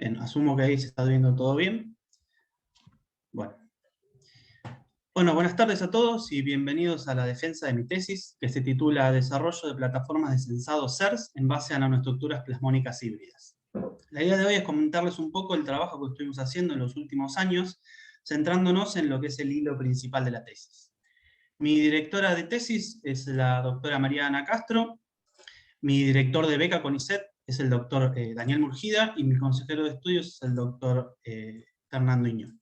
Bien, asumo que ahí se está viendo todo bien. Bueno, buenas tardes a todos y bienvenidos a la defensa de mi tesis, que se titula Desarrollo de plataformas de sensado CERS en base a nanoestructuras plasmónicas híbridas. La idea de hoy es comentarles un poco el trabajo que estuvimos haciendo en los últimos años, centrándonos en lo que es el hilo principal de la tesis. Mi directora de tesis es la doctora María Ana Castro, mi director de beca CONICET es el doctor Daniel Murgida, y mi consejero de estudios es el doctor Fernando Iñón.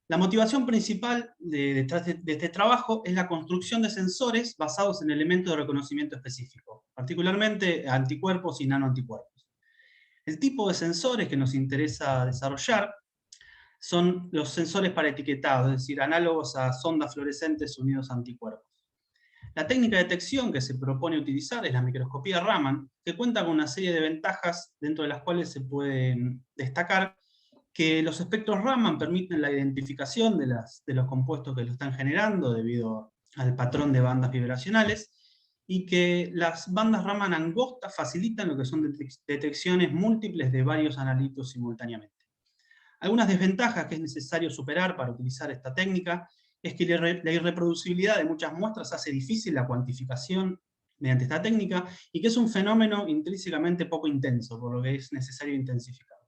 La motivación principal detrás de este trabajo es la construcción de sensores basados en elementos de reconocimiento específico, particularmente anticuerpos y nanoanticuerpos. El tipo de sensores que nos interesa desarrollar son los sensores para etiquetado, es decir, análogos a sondas fluorescentes unidos a anticuerpos. La técnica de detección que se propone utilizar es la microscopía Raman, que cuenta con una serie de ventajas, dentro de las cuales se pueden destacar que los espectros Raman permiten la identificación de los compuestos que lo están generando debido al patrón de bandas vibracionales, y que las bandas Raman angostas facilitan lo que son detecciones múltiples de varios analitos simultáneamente. Algunas desventajas que es necesario superar para utilizar esta técnica es que la irreproducibilidad de muchas muestras hace difícil la cuantificación mediante esta técnica, y que es un fenómeno intrínsecamente poco intenso, por lo que es necesario intensificar.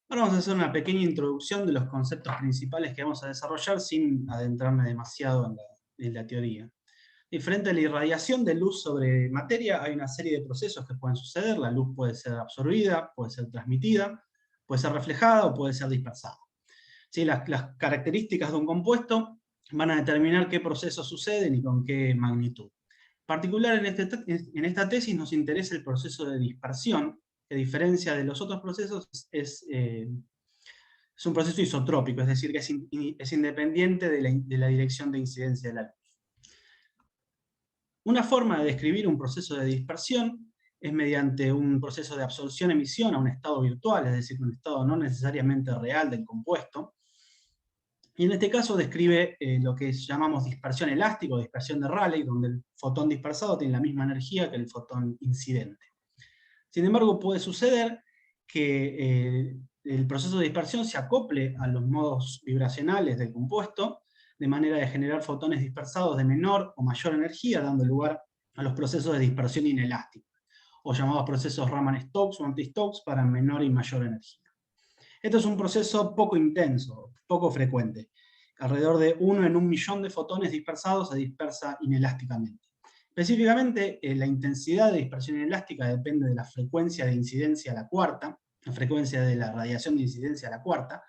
Ahora vamos a hacer una pequeña introducción de los conceptos principales que vamos a desarrollar sin adentrarme demasiado en la teoría. Frente a la irradiación de luz sobre materia, hay una serie de procesos que pueden suceder. La luz puede ser absorbida, puede ser transmitida, puede ser reflejada o puede ser dispersada. ¿Sí? Las características de un compuesto van a determinar qué procesos suceden y con qué magnitud. En particular, en esta tesis nos interesa el proceso de dispersión, que a diferencia de los otros procesos es un proceso isotrópico, es decir, que es independiente de la dirección de incidencia de la luz. Una forma de describir un proceso de dispersión es mediante un proceso de absorción-emisión a un estado virtual, es decir, un estado no necesariamente real del compuesto. Y en este caso describe lo que llamamos dispersión elástica o dispersión de Rayleigh, donde el fotón dispersado tiene la misma energía que el fotón incidente. Sin embargo, puede suceder que el proceso de dispersión se acople a los modos vibracionales del compuesto, de manera de generar fotones dispersados de menor o mayor energía, dando lugar a los procesos de dispersión inelástica, o llamados procesos Raman-Stokes o anti-Stokes para menor y mayor energía. Esto es un proceso poco intenso, poco frecuente. Alrededor de 1 en 1.000.000 de fotones dispersados se dispersa inelásticamente. Específicamente, la intensidad de dispersión inelástica depende de la frecuencia de incidencia a la cuarta, la frecuencia de la radiación de incidencia a la cuarta,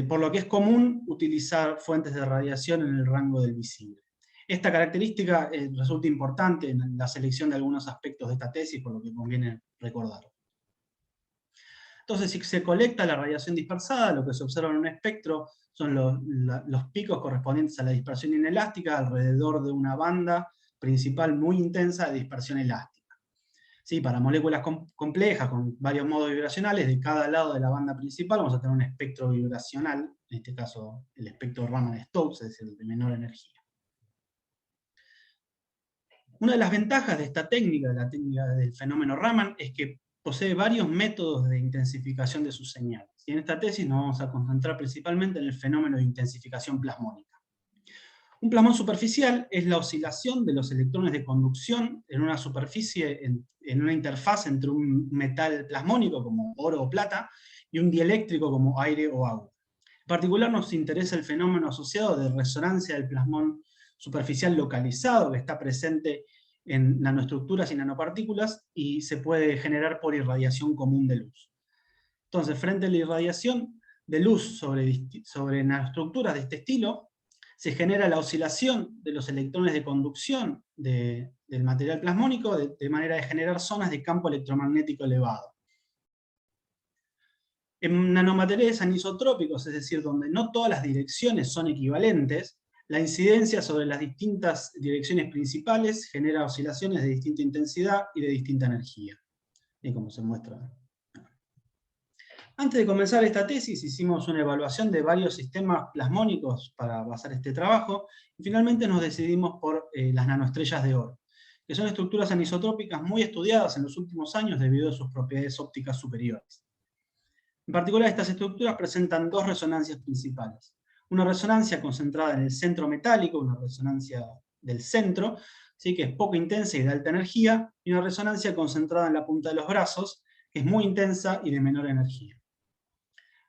por lo que es común utilizar fuentes de radiación en el rango del visible. Esta característica resulta importante en la selección de algunos aspectos de esta tesis, por lo que conviene recordarlo. Entonces, si se colecta la radiación dispersada, lo que se observa en un espectro son los picos correspondientes a la dispersión inelástica alrededor de una banda principal muy intensa de dispersión elástica. ¿Sí? Para moléculas complejas, con varios modos vibracionales, de cada lado de la banda principal vamos a tener un espectro vibracional, en este caso el espectro Raman-Stokes, es decir, de menor energía. Una de las ventajas de esta técnica, de la técnica del fenómeno Raman, es que posee varios métodos de intensificación de sus señales. Y en esta tesis nos vamos a concentrar principalmente en el fenómeno de intensificación plasmónica. Un plasmón superficial es la oscilación de los electrones de conducción en una superficie, en una interfaz entre un metal plasmónico como oro o plata y un dieléctrico como aire o agua. En particular nos interesa el fenómeno asociado de resonancia del plasmón superficial localizado, que está presente en nanoestructuras y nanopartículas y se puede generar por irradiación común de luz. Entonces, frente a la irradiación de luz sobre nanoestructuras de este estilo, se genera la oscilación de los electrones de conducción del material plasmónico de manera de generar zonas de campo electromagnético elevado. En nanomateriales anisotrópicos, es decir, donde no todas las direcciones son equivalentes, la incidencia sobre las distintas direcciones principales genera oscilaciones de distinta intensidad y de distinta energía. Y como se muestra. Antes de comenzar esta tesis hicimos una evaluación de varios sistemas plasmónicos para basar este trabajo, y finalmente nos decidimos por las nanoestrellas de oro, que son estructuras anisotrópicas muy estudiadas en los últimos años debido a sus propiedades ópticas superiores. En particular, estas estructuras presentan dos resonancias principales. Una resonancia concentrada en el centro metálico, una resonancia del centro, ¿sí?, que es poco intensa y de alta energía, y una resonancia concentrada en la punta de los brazos, que es muy intensa y de menor energía.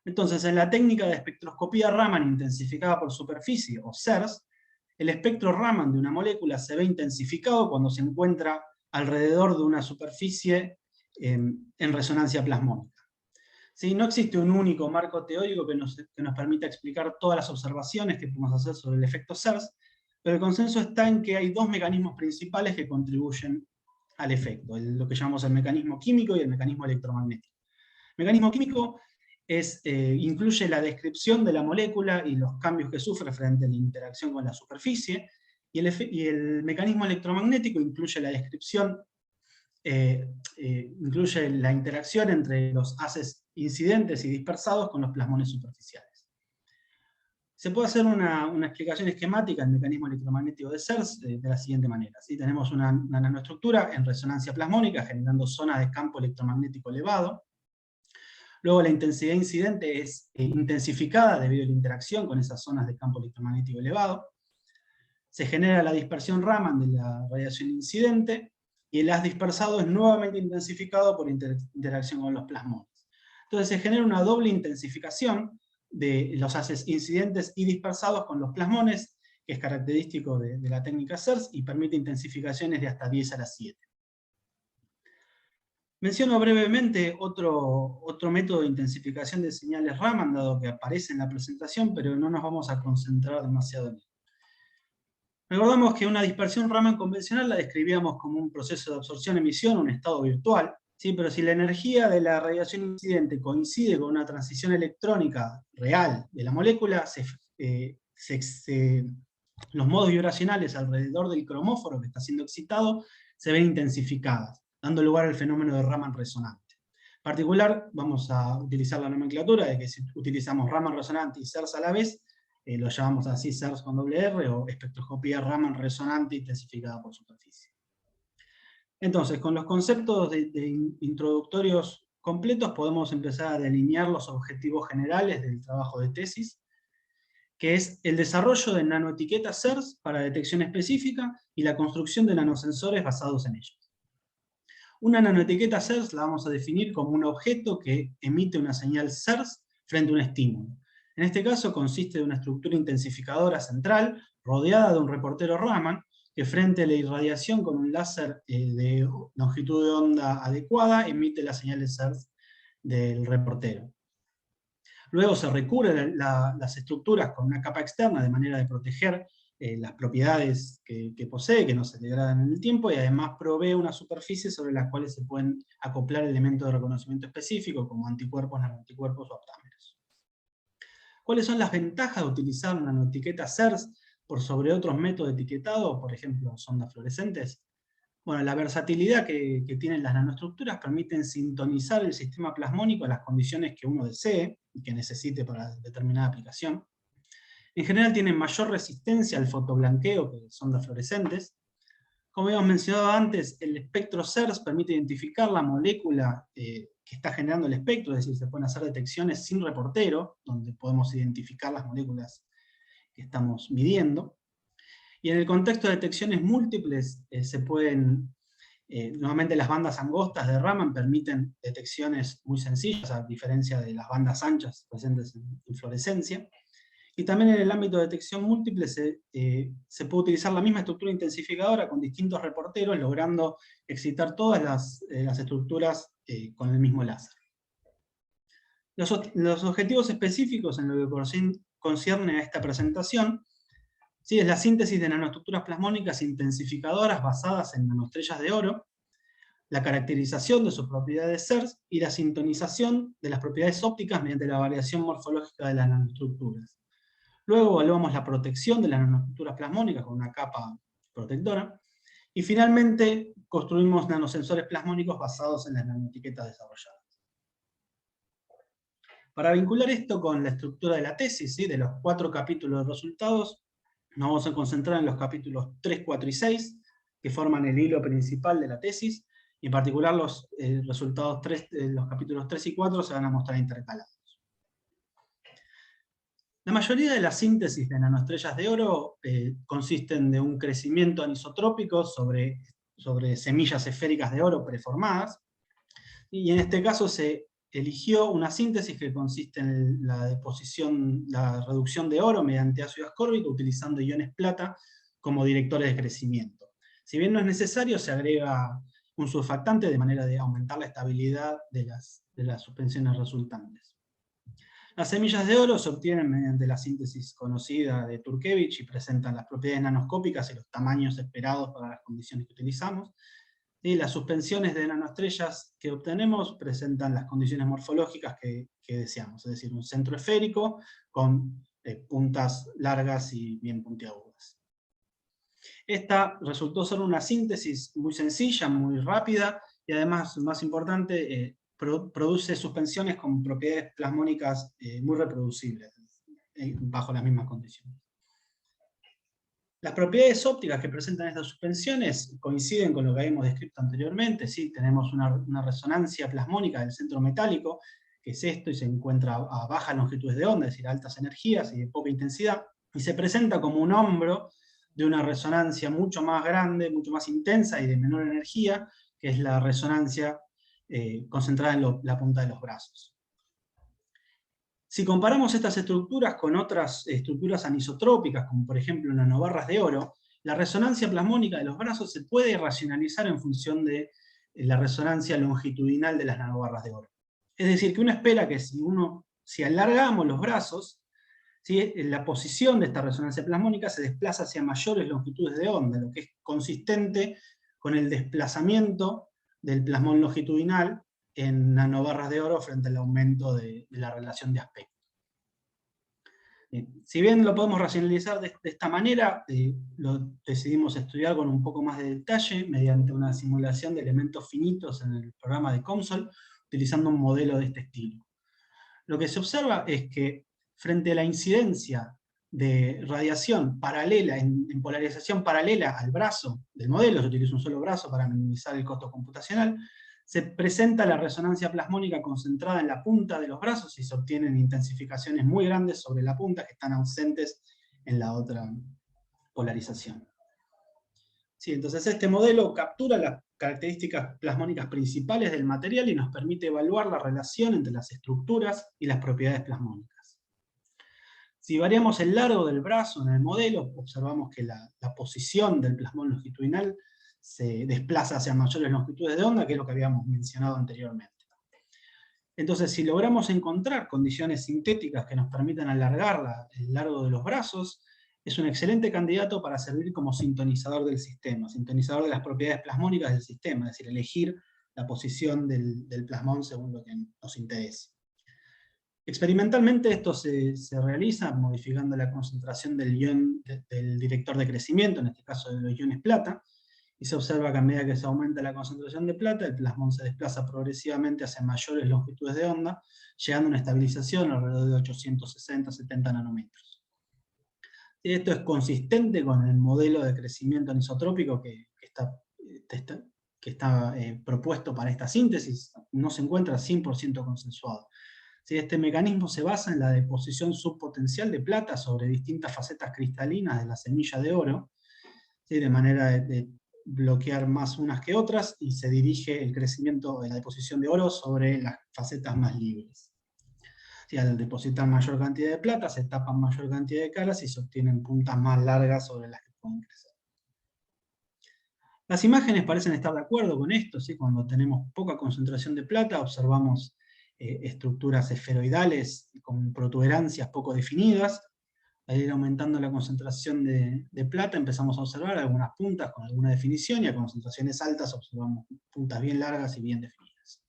Entonces, en la técnica de espectroscopía Raman intensificada por superficie, o SERS, el espectro Raman de una molécula se ve intensificado cuando se encuentra alrededor de una superficie en resonancia plasmónica. ¿Sí? No existe un único marco teórico que nos permita explicar todas las observaciones que podemos hacer sobre el efecto SERS, pero el consenso está en que hay dos mecanismos principales que contribuyen al efecto, lo que llamamos el mecanismo químico y el mecanismo electromagnético. El mecanismo químico incluye la descripción de la molécula y los cambios que sufre frente a la interacción con la superficie, y el mecanismo electromagnético incluye la descripción, incluye la interacción entre los haces incidentes y dispersados con los plasmones superficiales. Se puede hacer una explicación esquemática del mecanismo electromagnético de SERS de la siguiente manera. ¿Sí? Tenemos una nanoestructura en resonancia plasmónica generando zonas de campo electromagnético elevado. Luego la intensidad incidente es intensificada debido a la interacción con esas zonas de campo electromagnético elevado. Se genera la dispersión Raman de la radiación incidente, y el haz dispersado es nuevamente intensificado por interacción con los plasmones. Entonces se genera una doble intensificación de los haces incidentes y dispersados con los plasmones, que es característico de la técnica SERS, y permite intensificaciones de hasta 10 a la 7. Menciono brevemente otro método de intensificación de señales Raman, dado que aparece en la presentación, pero no nos vamos a concentrar demasiado en él. Recordamos que una dispersión Raman convencional la describíamos como un proceso de absorción-emisión, un estado virtual, ¿sí? Pero si la energía de la radiación incidente coincide con una transición electrónica real de la molécula, los modos vibracionales alrededor del cromóforo que está siendo excitado se ven intensificadas, dando lugar al fenómeno de Raman resonante. En particular, vamos a utilizar la nomenclatura de que si utilizamos Raman resonante y SERS a la vez, lo llamamos así SERS con doble R, o espectroscopía Raman resonante intensificada por superficie. Entonces, con los conceptos introductorios completos, podemos empezar a delinear los objetivos generales del trabajo de tesis, que es el desarrollo de nanoetiquetas SERS para detección específica y la construcción de nanosensores basados en ellos. Una nanoetiqueta SERS la vamos a definir como un objeto que emite una señal SERS frente a un estímulo. En este caso consiste de una estructura intensificadora central rodeada de un reportero Raman que frente a la irradiación con un láser de longitud de onda adecuada emite las señales SERS del reportero. Luego se recubre las estructuras con una capa externa de manera de proteger las propiedades que posee, que no se degradan en el tiempo, y además provee una superficie sobre las cuales se pueden acoplar elementos de reconocimiento específico como anticuerpos, nanoanticuerpos o aptámeros. ¿Cuáles son las ventajas de utilizar una nanoetiqueta SERS por sobre otros métodos de etiquetado, por ejemplo, sondas fluorescentes? Bueno, la versatilidad que tienen las nanoestructuras permiten sintonizar el sistema plasmónico a las condiciones que uno desee y que necesite para determinada aplicación. En general tienen mayor resistencia al fotoblanqueo que sondas fluorescentes. Como habíamos mencionado antes, el espectro SERS permite identificar la molécula que está generando el espectro, es decir, se pueden hacer detecciones sin reportero, donde podemos identificar las moléculas que estamos midiendo. Y en el contexto de detecciones múltiples, nuevamente las bandas angostas de Raman permiten detecciones muy sencillas, a diferencia de las bandas anchas presentes en fluorescencia. Y también en el ámbito de detección múltiple se puede utilizar la misma estructura intensificadora con distintos reporteros, logrando excitar todas las estructuras con el mismo láser. Los objetivos específicos en lo que concierne a esta presentación, ¿sí?, es la síntesis de nanoestructuras plasmónicas intensificadoras basadas en nanoestrellas de oro, la caracterización de sus propiedades SERS y la sintonización de las propiedades ópticas mediante la variación morfológica de las nanoestructuras. Luego evaluamos la protección de las nanoestructuras plasmónicas con una capa protectora, y finalmente construimos nanosensores plasmónicos basados en las nanoetiquetas desarrolladas. Para vincular esto con la estructura de la tesis, ¿sí?, de los 4 capítulos de resultados, nos vamos a concentrar en los capítulos 3, 4 y 6, que forman el hilo principal de la tesis, y en particular los resultados los capítulos 3 y 4 se van a mostrar intercalados. La mayoría de las síntesis de nanoestrellas de oro consisten de un crecimiento anisotrópico sobre semillas esféricas de oro preformadas, y en este caso se eligió una síntesis que consiste en la reducción de oro mediante ácido ascórbico utilizando iones plata como directores de crecimiento. Si bien no es necesario, se agrega un surfactante de manera de aumentar la estabilidad de las suspensiones resultantes. Las semillas de oro se obtienen mediante la síntesis conocida de Turkevich y presentan las propiedades nanoscópicas y los tamaños esperados para las condiciones que utilizamos. Y las suspensiones de nanoestrellas que obtenemos presentan las condiciones morfológicas que deseamos, es decir, un centro esférico con puntas largas y bien puntiagudas. Esta resultó ser una síntesis muy sencilla, muy rápida, y además, más importante, produce suspensiones con propiedades plasmónicas muy reproducibles, bajo las mismas condiciones. Las propiedades ópticas que presentan estas suspensiones coinciden con lo que habíamos descrito anteriormente, ¿sí? Tenemos una resonancia plasmónica del centro metálico, que es esto, y se encuentra a bajas longitudes de onda, es decir, a altas energías y de poca intensidad, y se presenta como un hombro de una resonancia mucho más grande, mucho más intensa y de menor energía, que es la resonancia concentrada en la punta de los brazos. Si comparamos estas estructuras con otras estructuras anisotrópicas, como por ejemplo nanobarras de oro, la resonancia plasmónica de los brazos se puede racionalizar en función de la resonancia longitudinal de las nanobarras de oro. Es decir, que uno espera que si alargamos los brazos, ¿sí?, la posición de esta resonancia plasmónica se desplaza hacia mayores longitudes de onda, lo que es consistente con el desplazamiento del plasmón longitudinal en nanobarras de oro frente al aumento de la relación de aspecto. Si bien lo podemos racionalizar de esta manera, lo decidimos estudiar con un poco más de detalle mediante una simulación de elementos finitos en el programa de COMSOL, utilizando un modelo de este estilo. Lo que se observa es que frente a la incidencia de radiación paralela, en polarización paralela al brazo del modelo, yo utilizo un solo brazo para minimizar el costo computacional, se presenta la resonancia plasmónica concentrada en la punta de los brazos y se obtienen intensificaciones muy grandes sobre la punta que están ausentes en la otra polarización. Sí, entonces este modelo captura las características plasmónicas principales del material y nos permite evaluar la relación entre las estructuras y las propiedades plasmónicas. Si variamos el largo del brazo en el modelo, observamos que la posición del plasmón longitudinal se desplaza hacia mayores longitudes de onda, que es lo que habíamos mencionado anteriormente. Entonces, si logramos encontrar condiciones sintéticas que nos permitan alargar el largo de los brazos, es un excelente candidato para servir como sintonizador del sistema, sintonizador de las propiedades plasmónicas del sistema, es decir, elegir la posición del plasmón según lo que nos interese. Experimentalmente esto se realiza modificando la concentración del director de crecimiento, en este caso de los iones plata, y se observa que a medida que se aumenta la concentración de plata, el plasmón se desplaza progresivamente hacia mayores longitudes de onda, llegando a una estabilización alrededor de 860-70 nanómetros. Esto es consistente con el modelo de crecimiento anisotrópico que está propuesto para esta síntesis, no se encuentra 100% consensuado. Este mecanismo se basa en la deposición subpotencial de plata sobre distintas facetas cristalinas de la semilla de oro, de manera de bloquear más unas que otras, y se dirige el crecimiento de la deposición de oro sobre las facetas más libres. Al depositar mayor cantidad de plata, se tapan mayor cantidad de caras y se obtienen puntas más largas sobre las que pueden crecer. Las imágenes parecen estar de acuerdo con esto, ¿sí? Cuando tenemos poca concentración de plata, observamos estructuras esferoidales con protuberancias poco definidas. Al ir aumentando la concentración de plata, empezamos a observar algunas puntas con alguna definición, y a concentraciones altas observamos puntas bien largas y bien definidas.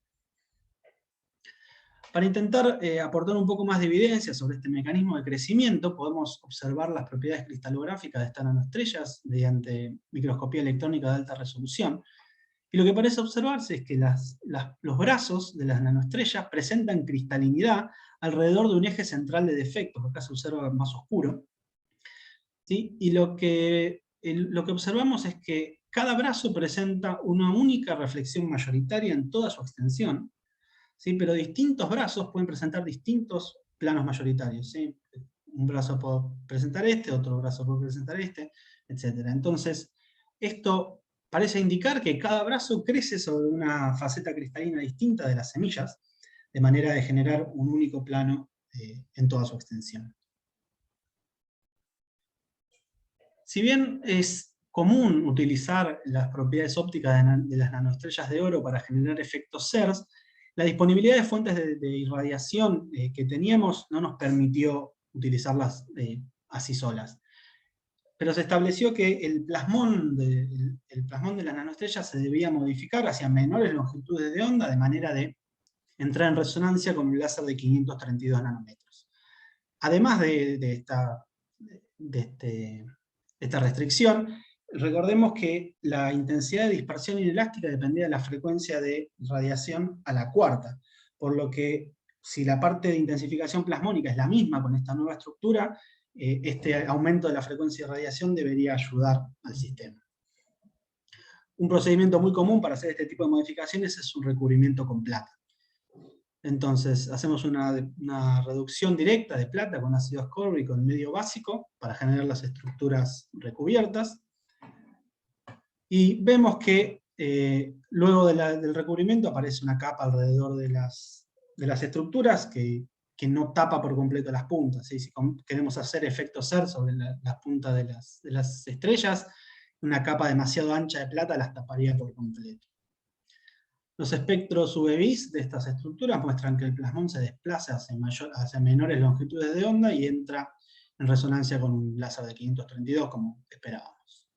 Para intentar aportar un poco más de evidencia sobre este mecanismo de crecimiento, podemos observar las propiedades cristalográficas de estas nanoestrellas mediante microscopía electrónica de alta resolución. Y lo que parece observarse es que los brazos de las nanoestrellas presentan cristalinidad alrededor de un eje central de defectos, acá se observa más oscuro. ¿Sí? Y lo que observamos es que cada brazo presenta una única reflexión mayoritaria en toda su extensión, ¿sí? Pero distintos brazos pueden presentar distintos planos mayoritarios, ¿sí? Un brazo puede presentar este, otro brazo puede presentar este, etc. Entonces, esto parece indicar que cada brazo crece sobre una faceta cristalina distinta de las semillas, de manera de generar un único plano en toda su extensión. Si bien es común utilizar las propiedades ópticas de las nanoestrellas de oro para generar efectos CERS, la disponibilidad de fuentes de irradiación que teníamos no nos permitió utilizarlas así solas. Pero se estableció que el plasmón de las nanoestrellas se debía modificar hacia menores longitudes de onda, de manera de entrar en resonancia con un láser de 532 nanómetros. Además de esta restricción, recordemos que la intensidad de dispersión inelástica dependía de la frecuencia de radiación a la cuarta, por lo que si la parte de intensificación plasmónica es la misma con esta nueva estructura, este aumento de la frecuencia de radiación debería ayudar al sistema. Un procedimiento muy común para hacer este tipo de modificaciones es un recubrimiento con plata. Entonces, hacemos una reducción directa de plata con ácido ascórbico en medio básico para generar las estructuras recubiertas. Y vemos que luego del recubrimiento aparece una capa alrededor de las estructuras que no tapa por completo las puntas, ¿sí? Si queremos hacer efectos CERS sobre las puntas de las estrellas, una capa demasiado ancha de plata las taparía por completo. Los espectros UV-Vis de estas estructuras muestran que el plasmón se desplaza hacia menores longitudes de onda y entra en resonancia con un láser de 532, como esperábamos.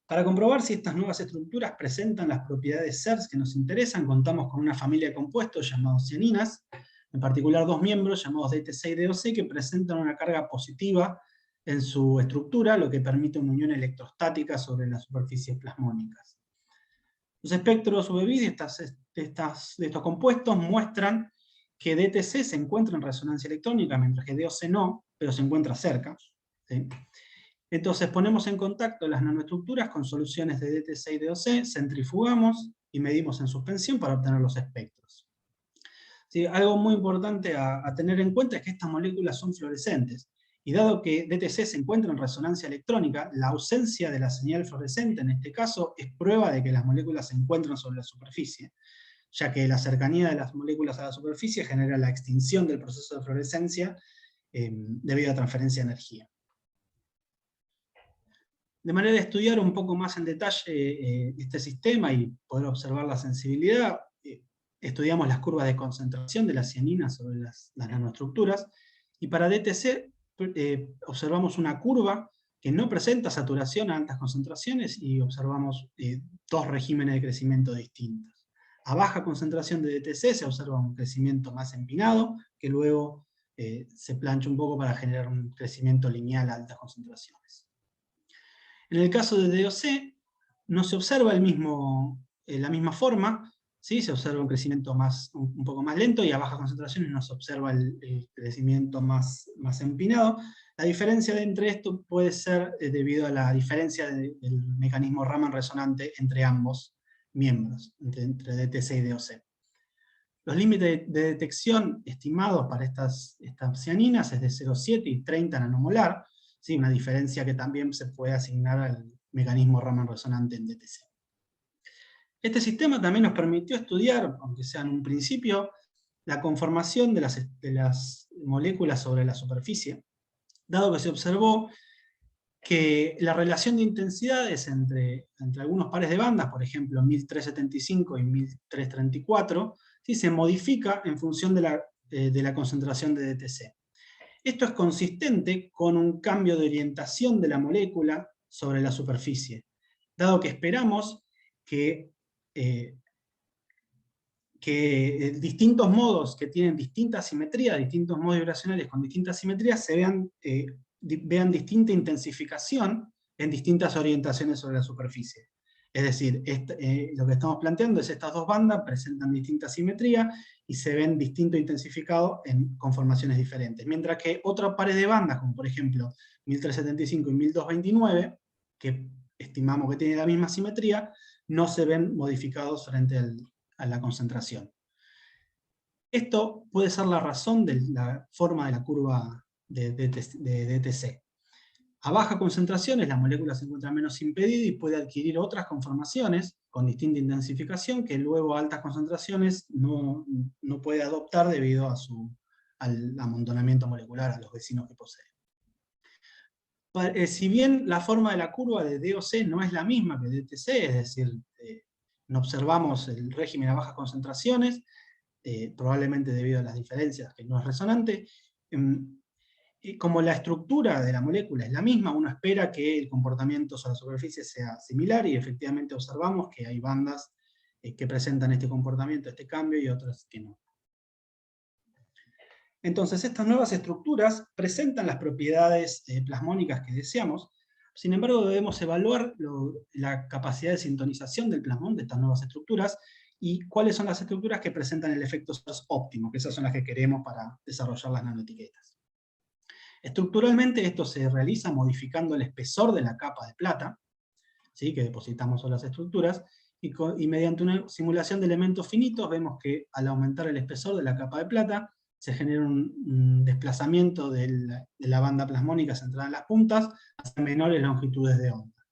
Para comprobar si estas nuevas estructuras presentan las propiedades CERS que nos interesan, contamos con una familia de compuestos llamados cianinas, en particular dos miembros llamados DTC y DOC, que presentan una carga positiva en su estructura, lo que permite una unión electrostática sobre las superficies plasmónicas. Los espectros UV-Vis de estos compuestos muestran que DTC se encuentra en resonancia electrónica, mientras que DOC no, pero se encuentra cerca, ¿sí? Entonces ponemos en contacto las nanoestructuras con soluciones de DTC y DOC, centrifugamos y medimos en suspensión para obtener los espectros. ¿Sí? Algo muy importante a tener en cuenta es que estas moléculas son fluorescentes, y dado que DTC se encuentra en resonancia electrónica, la ausencia de la señal fluorescente en este caso es prueba de que las moléculas se encuentran sobre la superficie, ya que la cercanía de las moléculas a la superficie genera la extinción del proceso de fluorescencia debido a transferencia de energía. De manera de estudiar un poco más en detalle este sistema y poder observar la sensibilidad, estudiamos las curvas de concentración de las cianinas sobre las nanoestructuras, y para DTC observamos una curva que no presenta saturación a altas concentraciones y observamos dos regímenes de crecimiento distintos. A baja concentración de DTC se observa un crecimiento más empinado, que luego se plancha un poco para generar un crecimiento lineal a altas concentraciones. En el caso de DOC, no se observa la misma forma, ¿sí? Se observa un crecimiento un poco más lento, y a bajas concentraciones no se observa el crecimiento más empinado. La diferencia entre esto puede ser debido a la diferencia del mecanismo Raman resonante entre ambos miembros, entre DTC y DOC. Los límites de detección estimados para estas cianinas es de 0,7 y 30 nanomolar, ¿sí? Una diferencia que también se puede asignar al mecanismo Raman resonante en DTC. Este sistema también nos permitió estudiar, aunque sea en un principio, la conformación de las moléculas sobre la superficie, dado que se observó que la relación de intensidades entre algunos pares de bandas, por ejemplo 1375 y 1334, ¿sí? Se modifica en función de la concentración de DTC. Esto es consistente con un cambio de orientación de la molécula sobre la superficie, dado que esperamos que distintos modos que tienen distinta simetría, distintos modos vibracionales con distintas simetrías, vean distinta intensificación en distintas orientaciones sobre la superficie. Es decir, lo que estamos planteando es estas dos bandas presentan distinta simetría y se ven distinto intensificado en conformaciones diferentes. Mientras que otra pared de bandas, como por ejemplo 1375 y 1229, que estimamos que tiene la misma simetría, no se ven modificados frente a la concentración. Esto puede ser la razón de la forma de la curva de DTC. A baja concentraciones la molécula se encuentra menos impedida y puede adquirir otras conformaciones con distinta intensificación que luego a altas concentraciones no puede adoptar debido al amontonamiento molecular, a los vecinos que posee. Si bien la forma de la curva de DOC no es la misma que DTC, es decir, no observamos el régimen a bajas concentraciones, probablemente debido a las diferencias, que no es resonante, y como la estructura de la molécula es la misma, uno espera que el comportamiento sobre la superficie sea similar, y efectivamente observamos que hay bandas que presentan este comportamiento, este cambio, y otras que no. Entonces, estas nuevas estructuras presentan las propiedades plasmónicas que deseamos. Sin embargo, debemos evaluar la capacidad de sintonización del plasmón de estas nuevas estructuras, y cuáles son las estructuras que presentan el efecto SARS óptimo, que esas son las que queremos para desarrollar las nanoetiquetas. Estructuralmente esto se realiza modificando el espesor de la capa de plata, ¿sí?, que depositamos sobre las estructuras, y mediante una simulación de elementos finitos vemos que al aumentar el espesor de la capa de plata, se genera un desplazamiento de la banda plasmónica centrada en las puntas hacia menores longitudes de onda.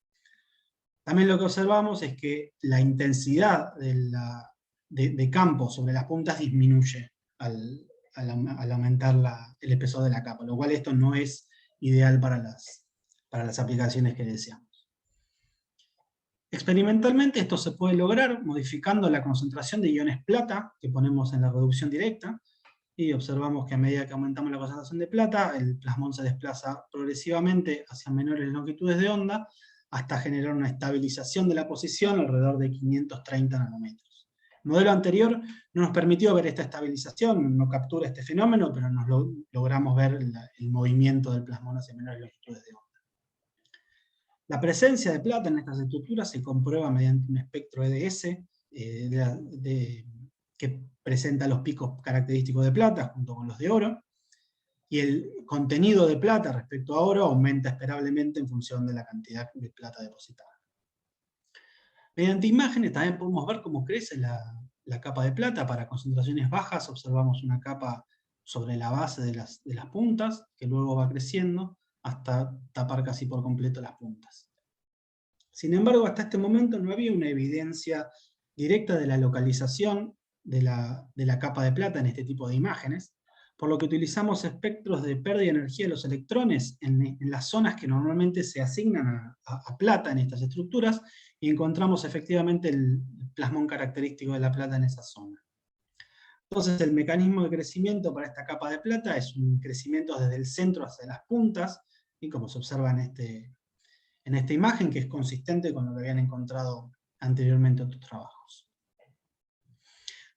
También lo que observamos es que la intensidad de campo sobre las puntas disminuye al aumentar el espesor de la capa, lo cual esto no es ideal para las aplicaciones que deseamos. Experimentalmente esto se puede lograr modificando la concentración de iones plata que ponemos en la reducción directa, y observamos que a medida que aumentamos la concentración de plata, el plasmón se desplaza progresivamente hacia menores longitudes de onda, hasta generar una estabilización de la posición alrededor de 530 nanómetros. El modelo anterior no nos permitió ver esta estabilización, no captura este fenómeno, pero logramos ver el movimiento del plasmón hacia menores longitudes de onda. La presencia de plata en estas estructuras se comprueba mediante un espectro EDS que presenta los picos característicos de plata junto con los de oro, y el contenido de plata respecto a oro aumenta esperablemente en función de la cantidad de plata depositada. Mediante imágenes también podemos ver cómo crece la capa de plata. Para concentraciones bajas observamos una capa sobre la base de las puntas, que luego va creciendo hasta tapar casi por completo las puntas. Sin embargo, hasta este momento no había una evidencia directa de la localización de la capa de plata en este tipo de imágenes, por lo que utilizamos espectros de pérdida de energía de los electrones en las zonas que normalmente se asignan a plata en estas estructuras, y encontramos efectivamente el plasmón característico de la plata en esa zona. Entonces el mecanismo de crecimiento para esta capa de plata es un crecimiento desde el centro hacia las puntas, y como se observa en esta imagen, que es consistente con lo que habían encontrado anteriormente otros trabajos.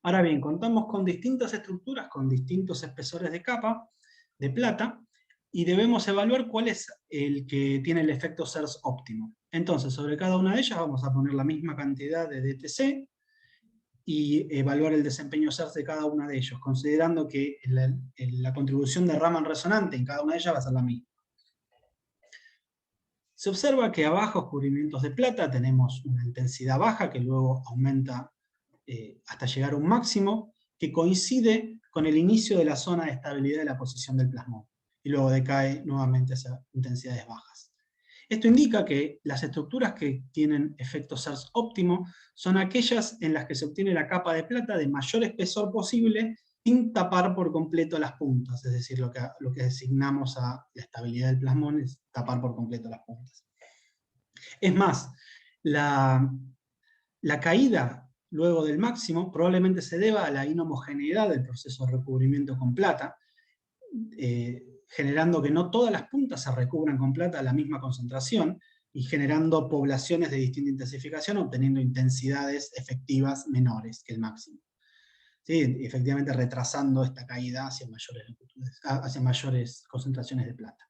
Ahora bien, contamos con distintas estructuras, con distintos espesores de capa de plata, y debemos evaluar cuál es el que tiene el efecto SARS óptimo. Entonces, sobre cada una de ellas vamos a poner la misma cantidad de DTC, y evaluar el desempeño SARS de cada una de ellos, considerando que la contribución de Raman resonante en cada una de ellas va a ser la misma. Se observa que a bajos cubrimientos de plata tenemos una intensidad baja, que luego aumenta hasta llegar a un máximo, que coincide con el inicio de la zona de estabilidad de la posición del plasmón, y luego decae nuevamente hacia intensidades bajas. Esto indica que las estructuras que tienen efecto SARS óptimo son aquellas en las que se obtiene la capa de plata de mayor espesor posible sin tapar por completo las puntas, es decir, lo que designamos a la estabilidad del plasmón es tapar por completo las puntas. Es más, la caída luego del máximo probablemente se deba a la inhomogeneidad del proceso de recubrimiento con plata, generando que no todas las puntas se recubran con plata a la misma concentración, y generando poblaciones de distinta intensificación, obteniendo intensidades efectivas menores que el máximo. ¿Sí? Efectivamente retrasando esta caída hacia mayores concentraciones de plata.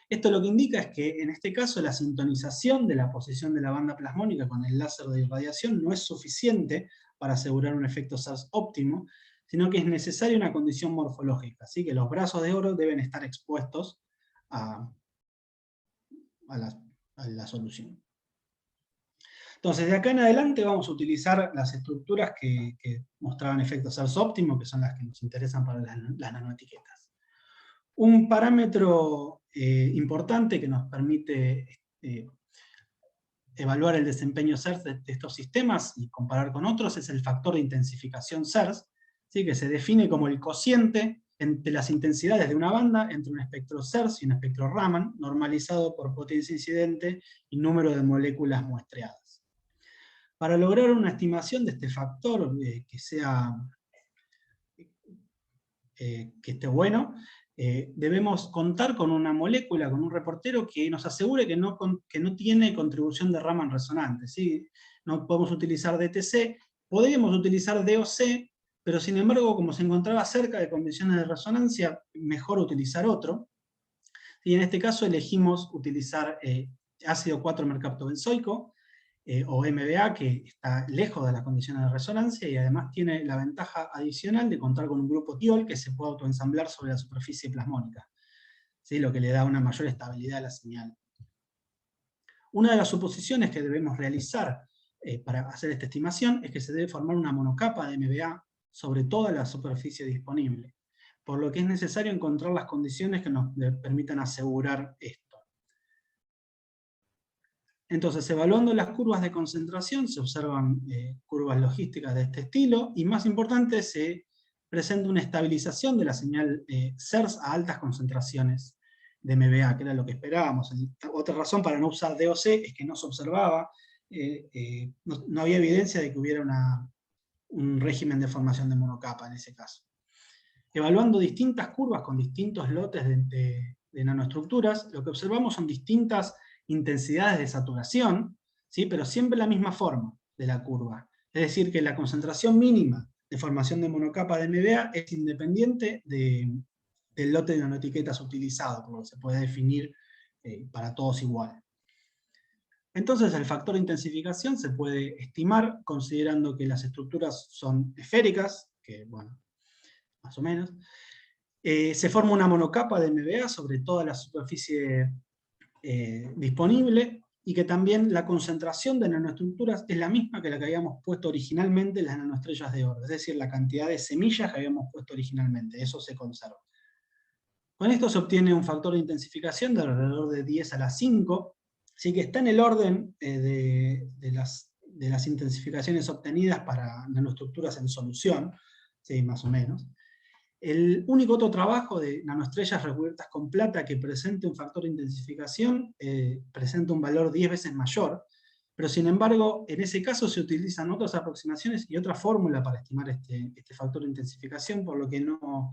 Esto lo que indica es que en este caso la sintonización de la posición de la banda plasmónica con el láser de irradiación no es suficiente para asegurar un efecto SARS óptimo, sino que es necesaria una condición morfológica, así que los brazos de oro deben estar expuestos a la solución. Entonces, de acá en adelante vamos a utilizar las estructuras que mostraban efectos SERS óptimo, que son las que nos interesan para las nanoetiquetas. Un parámetro importante que nos permite evaluar el desempeño SERS de estos sistemas y comparar con otros es el factor de intensificación SERS, ¿sí? Que se define como el cociente entre las intensidades de una banda entre un espectro SERS y un espectro Raman, normalizado por potencia incidente y número de moléculas muestreadas. Para lograr una estimación de este factor que esté bueno, debemos contar con una molécula, con un reportero que nos asegure que no tiene contribución de Raman resonante, ¿sí? No podemos utilizar DTC, podríamos utilizar DOC, pero sin embargo, como se encontraba cerca de condiciones de resonancia, mejor utilizar otro. Y en este caso elegimos utilizar ácido 4-mercaptobenzoico, o MBA, que está lejos de las condiciones de resonancia y además tiene la ventaja adicional de contar con un grupo tiol que se puede autoensamblar sobre la superficie plasmónica, ¿sí? Lo que le da una mayor estabilidad a la señal. Una de las suposiciones que debemos realizar para hacer esta estimación es que se debe formar una monocapa de MBA sobre toda la superficie disponible, por lo que es necesario encontrar las condiciones que nos permitan asegurar esto. Entonces, evaluando las curvas de concentración, se observan curvas logísticas de este estilo, y más importante, se presenta una estabilización de la señal SERS a altas concentraciones de MBA, que era lo que esperábamos. Otra razón para no usar DOC es que no se observaba, no había evidencia de que hubiera un régimen de formación de monocapa en ese caso. Evaluando distintas curvas con distintos lotes de nanoestructuras, lo que observamos son distintas intensidades de saturación, ¿sí? Pero siempre la misma forma de la curva. Es decir, que la concentración mínima de formación de monocapa de MBA es independiente del lote de nanoetiquetas utilizado, por lo que se puede definir para todos igual. Entonces el factor de intensificación se puede estimar considerando que las estructuras son esféricas, que bueno, más o menos. Se forma una monocapa de MBA sobre toda la superficie disponible, y que también la concentración de nanoestructuras es la misma que la que habíamos puesto originalmente en las nanoestrellas de oro, es decir, la cantidad de semillas que habíamos puesto originalmente, eso se conserva. Con esto se obtiene un factor de intensificación de alrededor de 10 a la 5, así que está en el orden de las intensificaciones obtenidas para nanoestructuras en solución, ¿sí? Más o menos. El único otro trabajo de nanoestrellas recubiertas con plata que presente un factor de intensificación presenta un valor 10 veces mayor, pero sin embargo, en ese caso se utilizan otras aproximaciones y otra fórmula para estimar este factor de intensificación, por lo que no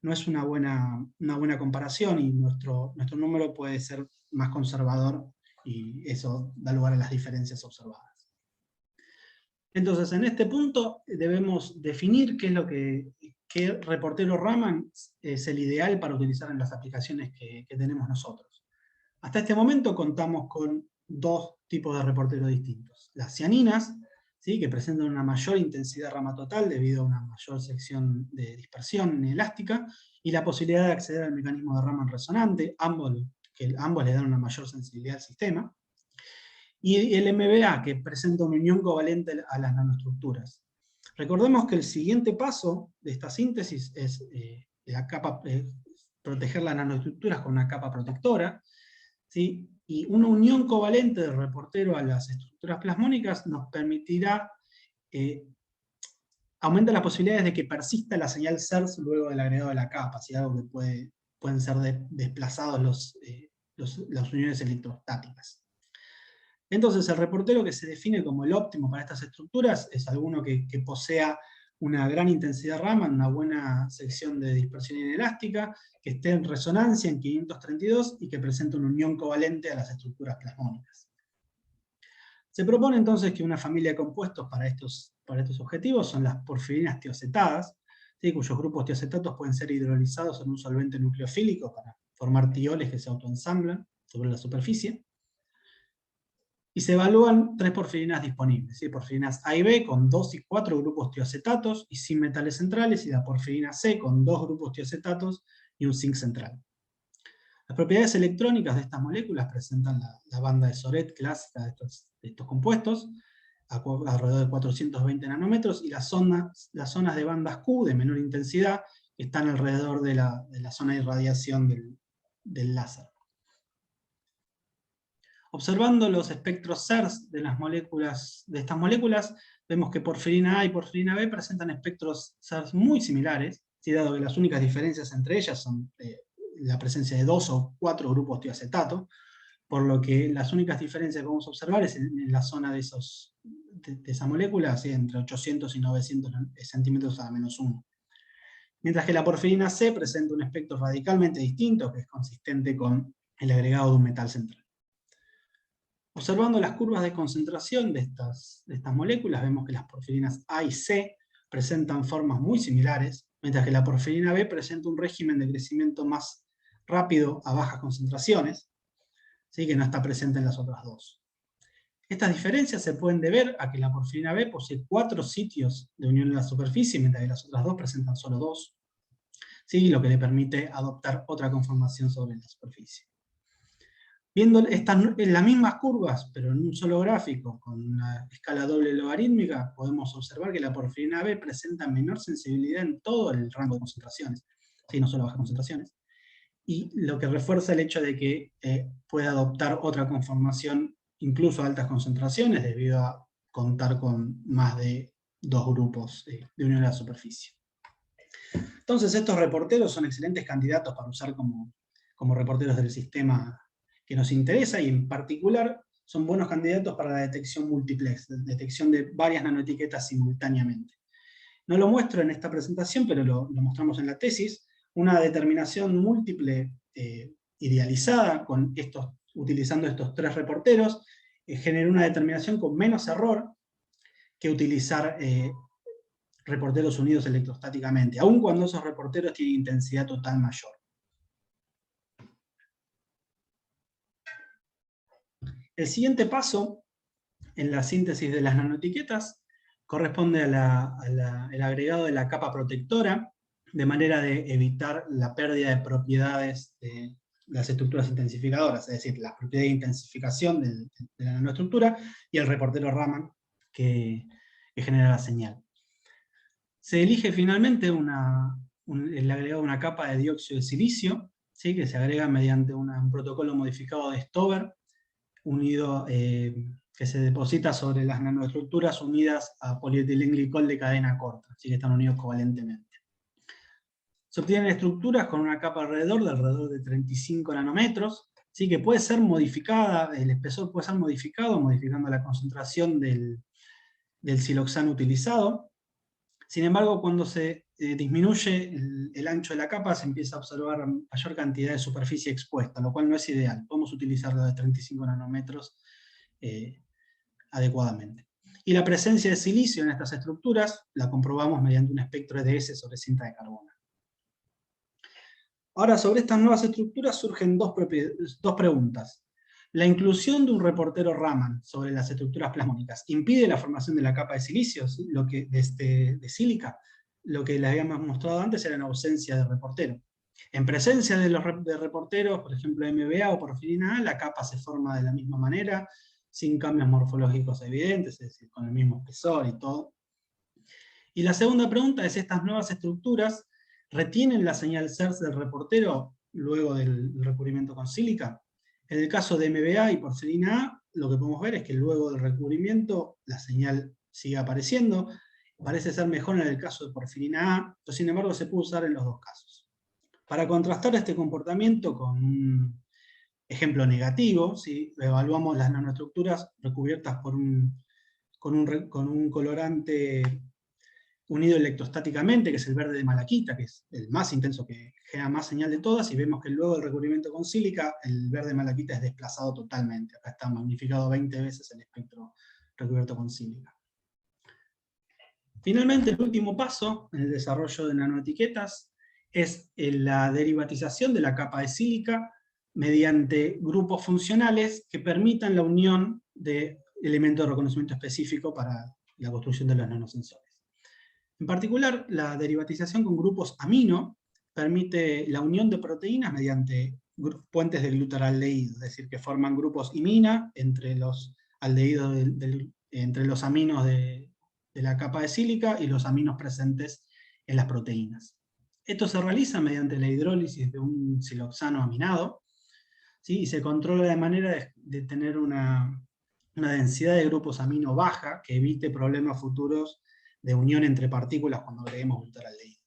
es una buena comparación, y nuestro número puede ser más conservador, y eso da lugar a las diferencias observadas. Entonces, en este punto debemos definir qué reportero Raman es el ideal para utilizar en las aplicaciones que tenemos nosotros. Hasta este momento contamos con dos tipos de reporteros distintos. Las cianinas, ¿sí? Que presentan una mayor intensidad rama total debido a una mayor sección de dispersión elástica, y la posibilidad de acceder al mecanismo de Raman resonante, ambos le dan una mayor sensibilidad al sistema. Y el MBA, que presenta una unión covalente a las nanoestructuras. Recordemos que el siguiente paso de esta síntesis es proteger las nanoestructuras con una capa protectora, ¿sí? Y una unión covalente del reportero a las estructuras plasmónicas nos permitirá, aumenta las posibilidades de que persista la señal SERS luego del agregado de la capa, ¿sí? Algo que pueden ser desplazados las uniones electrostáticas. Entonces, el reportero que se define como el óptimo para estas estructuras es alguno que posea una gran intensidad Raman, una buena sección de dispersión inelástica, que esté en resonancia en 532 y que presente una unión covalente a las estructuras plasmónicas. Se propone entonces que una familia de compuestos para estos objetivos son las porfirinas tiosetadas, ¿sí? Cuyos grupos tiosetatos pueden ser hidrolizados en un solvente nucleofílico para formar tioles que se autoensamblan sobre la superficie. Y se evalúan 3 porfirinas disponibles, ¿sí? Porfirinas A y B con 2 y 4 grupos tiosetatos y sin metales centrales, y la porfirina C con 2 grupos tiosetatos y un zinc central. Las propiedades electrónicas de estas moléculas presentan la banda de Soret clásica de estos compuestos, alrededor de 420 nanómetros, y las zonas de bandas Q de menor intensidad, que están alrededor de la zona de irradiación del láser. Observando los espectros CERS de estas moléculas, vemos que porfirina A y porfirina B presentan espectros CERS muy similares, dado que las únicas diferencias entre ellas son la presencia de 2 o 4 grupos tiacetato, por lo que las únicas diferencias que vamos a observar es en la zona de esa molécula, ¿sí? Entre 800 y 900 centímetros a -1. Mientras que la porfirina C presenta un espectro radicalmente distinto, que es consistente con el agregado de un metal central. Observando las curvas de concentración de estas moléculas, vemos que las porfirinas A y C presentan formas muy similares, mientras que la porfirina B presenta un régimen de crecimiento más rápido a bajas concentraciones, ¿sí? Que no está presente en las otras dos. Estas diferencias se pueden deber a que la porfirina B posee 4 sitios de unión en la superficie, mientras que las otras dos presentan solo 2, ¿sí? Lo que le permite adoptar otra conformación sobre la superficie. Viendo las mismas curvas, pero en un solo gráfico, con una escala doble logarítmica, podemos observar que la porfirina B presenta menor sensibilidad en todo el rango de concentraciones, ¿sí? No solo bajas concentraciones, y lo que refuerza el hecho de que puede adoptar otra conformación, incluso a altas concentraciones, debido a contar con más de 2 grupos de unión a la superficie. Entonces estos reporteros son excelentes candidatos para usar como reporteros del sistema que nos interesa, y en particular son buenos candidatos para la detección multiplex, detección de varias nanoetiquetas simultáneamente. No lo muestro en esta presentación, pero lo mostramos en la tesis. Una determinación múltiple idealizada utilizando estos 3 reporteros genera una determinación con menos error que utilizar reporteros unidos electrostáticamente, aun cuando esos reporteros tienen intensidad total mayor. El siguiente paso en la síntesis de las nanoetiquetas corresponde al agregado de la capa protectora, de manera de evitar la pérdida de propiedades de las estructuras intensificadoras, es decir, las propiedades de intensificación de la nanoestructura y el reportero Raman que genera la señal. Se elige finalmente el agregado de una capa de dióxido de silicio, ¿sí? Que se agrega mediante un protocolo modificado de Stover, unido, que se deposita sobre las nanoestructuras unidas a polietilenglicol de cadena corta, así que están unidos covalentemente. Se obtienen estructuras con una capa alrededor de 35 nanómetros, ¿sí? Que puede ser modificada, el espesor puede ser modificado, modificando la concentración del siloxano utilizado. Sin embargo, cuando se disminuye el ancho de la capa, se empieza a observar mayor cantidad de superficie expuesta, lo cual no es ideal. Podemos utilizarlo de 35 nanómetros adecuadamente. Y la presencia de silicio en estas estructuras la comprobamos mediante un espectro EDS sobre cinta de carbono. Ahora, sobre estas nuevas estructuras surgen dos preguntas. ¿La inclusión de un reportero Raman sobre las estructuras plasmónicas impide la formación de la capa de silicio, de sílica? Lo que les habíamos mostrado antes era en ausencia de reportero. En presencia de reporteros, por ejemplo MBA o porfirina A, la capa se forma de la misma manera, sin cambios morfológicos evidentes, es decir, con el mismo espesor y todo. Y la segunda pregunta es: ¿estas nuevas estructuras retienen la señal CERS del reportero luego del recubrimiento con sílica? En el caso de MBA y porfirina A, lo que podemos ver es que luego del recubrimiento la señal sigue apareciendo. Parece ser mejor en el caso de porfirina A, pero sin embargo se puede usar en los dos casos. Para contrastar este comportamiento con un ejemplo negativo, ¿sí? Evaluamos las nanoestructuras recubiertas con un colorante unido electrostáticamente, que es el verde de malaquita, que es el más intenso, que genera más señal de todas, y vemos que luego del recubrimiento con sílica, el verde de malaquita es desplazado totalmente. Acá está magnificado 20 veces el espectro recubierto con sílica. Finalmente, el último paso en el desarrollo de nanoetiquetas es la derivatización de la capa de sílica mediante grupos funcionales que permitan la unión de elementos de reconocimiento específico para la construcción de los nanosensores. En particular, la derivatización con grupos amino permite la unión de proteínas mediante puentes de glutaraaldehído, es decir, que forman grupos imina entre los aldehídos entre los aminos de la capa de sílica y los aminos presentes en las proteínas. Esto se realiza mediante la hidrólisis de un siloxano aminado, ¿sí? Y se controla de manera de tener una densidad de grupos amino baja que evite problemas futuros de unión entre partículas cuando agreguemos glutaraaldehído.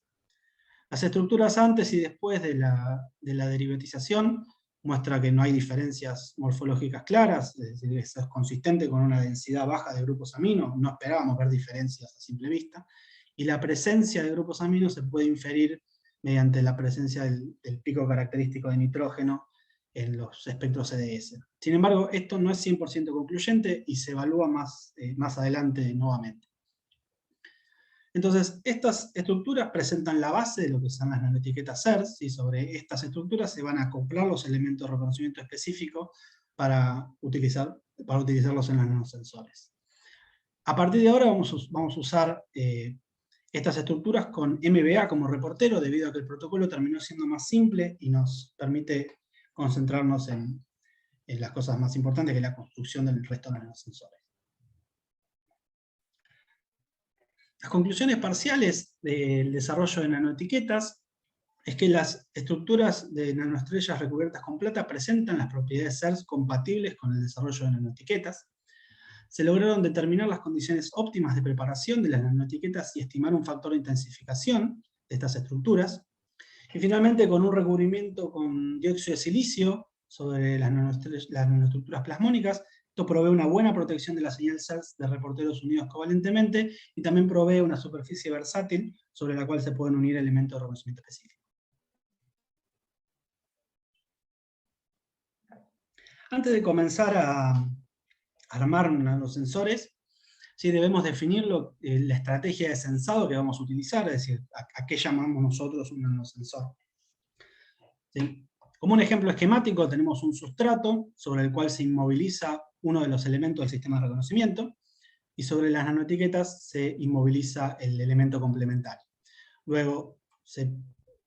Las estructuras antes y después de la derivatización muestra que no hay diferencias morfológicas claras, es decir, eso es consistente con una densidad baja de grupos amino, no esperábamos ver diferencias a simple vista, y la presencia de grupos amino se puede inferir mediante la presencia del pico característico de nitrógeno en los espectros CDS. Sin embargo, esto no es 100% concluyente y se evalúa más adelante nuevamente. Entonces, estas estructuras presentan la base de lo que son las nanoetiquetas SERS, y sobre estas estructuras se van a acoplar los elementos de reconocimiento específico para utilizarlos en los nanosensores. A partir de ahora vamos a usar estas estructuras con MBA como reportero, debido a que el protocolo terminó siendo más simple y nos permite concentrarnos en las cosas más importantes, que es la construcción del resto de los nanosensores. Las conclusiones parciales del desarrollo de nanoetiquetas es que las estructuras de nanoestrellas recubiertas con plata presentan las propiedades SERS compatibles con el desarrollo de nanoetiquetas. Se lograron determinar las condiciones óptimas de preparación de las nanoetiquetas y estimar un factor de intensificación de estas estructuras. Y finalmente, con un recubrimiento con dióxido de silicio sobre las nanoestructuras plasmónicas, esto provee una buena protección de la señal SERS de reporteros unidos covalentemente y también provee una superficie versátil sobre la cual se pueden unir elementos de reconocimiento específico. Antes de comenzar a armar nanosensores, ¿sí? Debemos definir la estrategia de sensado que vamos a utilizar, es decir, a qué llamamos nosotros un nanosensor. ¿Sí? Como un ejemplo esquemático, tenemos un sustrato sobre el cual se inmoviliza uno de los elementos del sistema de reconocimiento, y sobre las nanoetiquetas se inmoviliza el elemento complementario. Luego se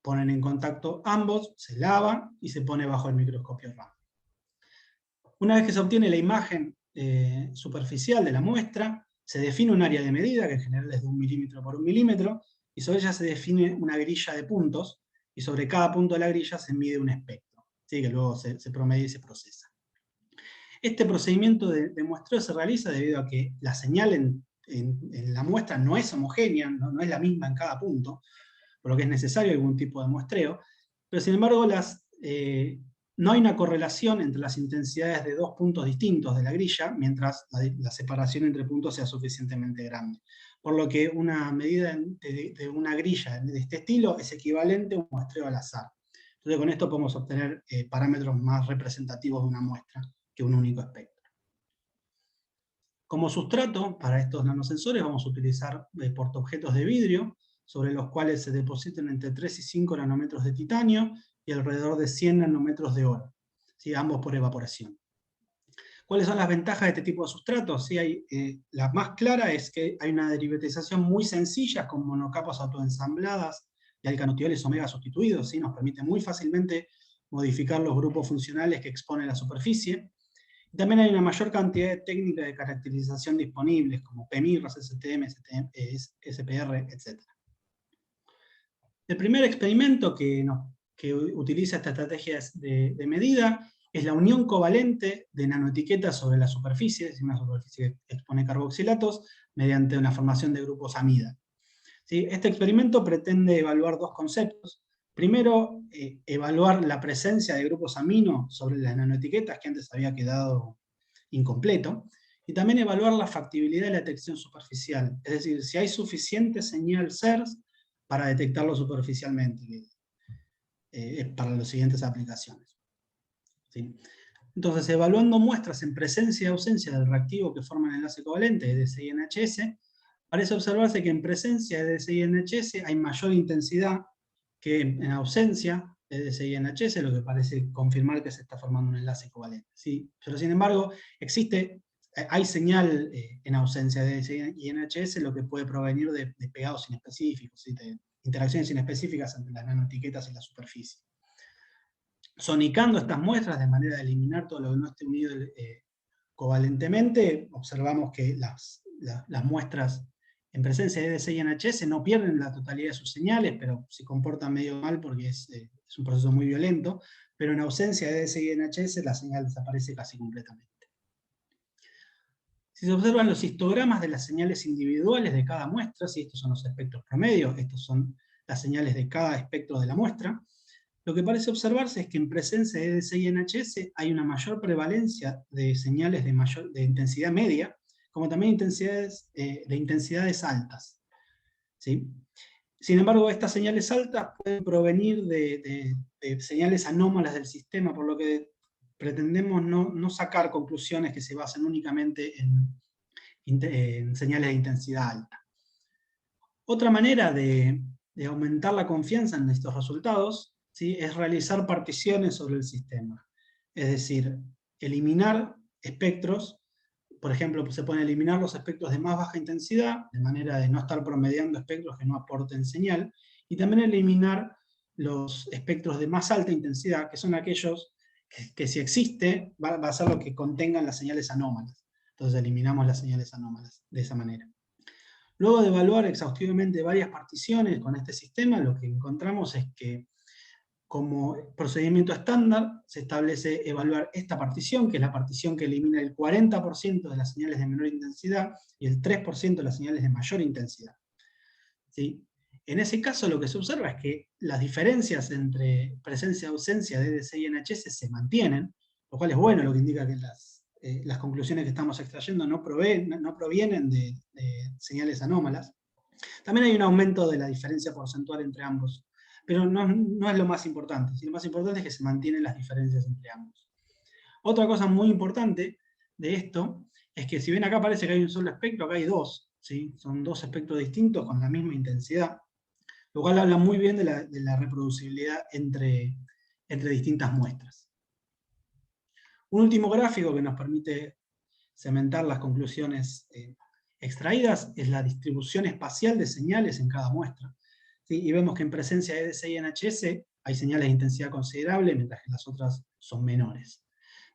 ponen en contacto ambos, se lavan y se pone bajo el microscopio RAM. Una vez que se obtiene la imagen superficial de la muestra, se define un área de medida, que en general es de 1 milímetro por 1 milímetro, y sobre ella se define una grilla de puntos, y sobre cada punto de la grilla se mide un espectro, ¿sí? Que luego se promedia y se procesa. Este procedimiento de muestreo se realiza debido a que la señal en la muestra no es homogénea, no es la misma en cada punto, por lo que es necesario algún tipo de muestreo, pero sin embargo no hay una correlación entre las intensidades de dos puntos distintos de la grilla, mientras la separación entre puntos sea suficientemente grande. Por lo que una medida de una grilla de este estilo es equivalente a un muestreo al azar. Entonces con esto podemos obtener parámetros más representativos de una muestra que un único espectro. Como sustrato para estos nanosensores vamos a utilizar portaobjetos de vidrio, sobre los cuales se depositan entre 3 y 5 nanómetros de titanio y alrededor de 100 nanómetros de oro, ¿sí? Ambos por evaporación. ¿Cuáles son las ventajas de este tipo de sustratos? Sí, la más clara es que hay una derivatización muy sencilla con monocapas autoensambladas de alcanotioles omega sustituidos, ¿sí? Nos permite muy fácilmente modificar los grupos funcionales que exponen la superficie. También hay una mayor cantidad de técnicas de caracterización disponibles, como PMIRS, STM, SPR, etc. El primer experimento que utiliza esta estrategia de medida es la unión covalente de nanoetiquetas sobre la superficie, es una superficie que expone carboxilatos, mediante una formación de grupos amida. ¿Sí? Este experimento pretende evaluar dos conceptos. Primero, evaluar la presencia de grupos amino sobre las nanoetiquetas, que antes había quedado incompleto, y también evaluar la factibilidad de la detección superficial, es decir, si hay suficiente señal SERS para detectarlo superficialmente, para las siguientes aplicaciones. ¿Sí? Entonces, evaluando muestras en presencia y ausencia del reactivo que forma el enlace covalente, DSI-NHS, parece observarse que en presencia de DSI-NHS hay mayor intensidad que en ausencia de DSI-NHS, lo que parece confirmar que se está formando un enlace covalente. ¿Sí? Pero sin embargo, hay señal en ausencia de DSI-NHS, lo que puede provenir de pegados inespecíficos, ¿sí? De interacciones inespecíficas entre las nanoetiquetas y la superficie. sonicando estas muestras de manera de eliminar todo lo que no esté unido covalentemente, observamos que las muestras en presencia de EDC y NHS no pierden la totalidad de sus señales, pero se comportan medio mal porque es un proceso muy violento, pero en ausencia de EDC y NHS la señal desaparece casi completamente. Si se observan los histogramas de las señales individuales de cada muestra, si estos son los espectros promedios, estos son las señales de cada espectro de la muestra, lo que parece observarse es que en presencia de EDC y NHS hay una mayor prevalencia de señales de intensidad media, como también de intensidades altas, ¿sí? Sin embargo, estas señales altas pueden provenir de señales anómalas del sistema, por lo que pretendemos no sacar conclusiones que se basen únicamente en señales de intensidad alta. Otra manera de aumentar la confianza en estos resultados, ¿sí?, es realizar particiones sobre el sistema. Es decir, eliminar espectros. Por ejemplo, se pueden eliminar los espectros de más baja intensidad, de manera de no estar promediando espectros que no aporten señal, y también eliminar los espectros de más alta intensidad, que son aquellos que si existe, va a ser lo que contengan las señales anómalas. Entonces eliminamos las señales anómalas de esa manera. Luego de evaluar exhaustivamente varias particiones con este sistema, lo que encontramos es que como procedimiento estándar se establece evaluar esta partición, que es la partición que elimina el 40% de las señales de menor intensidad y el 3% de las señales de mayor intensidad. ¿Sí? En ese caso lo que se observa es que las diferencias entre presencia y ausencia de EDC y NHS se mantienen, lo cual es bueno, lo que indica que las conclusiones que estamos extrayendo no provienen de señales anómalas. También hay un aumento de la diferencia porcentual entre ambos, pero no es lo más importante. Lo más importante es que se mantienen las diferencias entre ambos. Otra cosa muy importante de esto es que si bien acá parece que hay un solo espectro, acá hay dos, ¿sí? Son dos espectros distintos con la misma intensidad, lo cual habla muy bien de la reproducibilidad entre distintas muestras. Un último gráfico que nos permite cementar las conclusiones extraídas es la distribución espacial de señales en cada muestra. ¿Sí? Y vemos que en presencia de EDC y NHS hay señales de intensidad considerable, mientras que las otras son menores.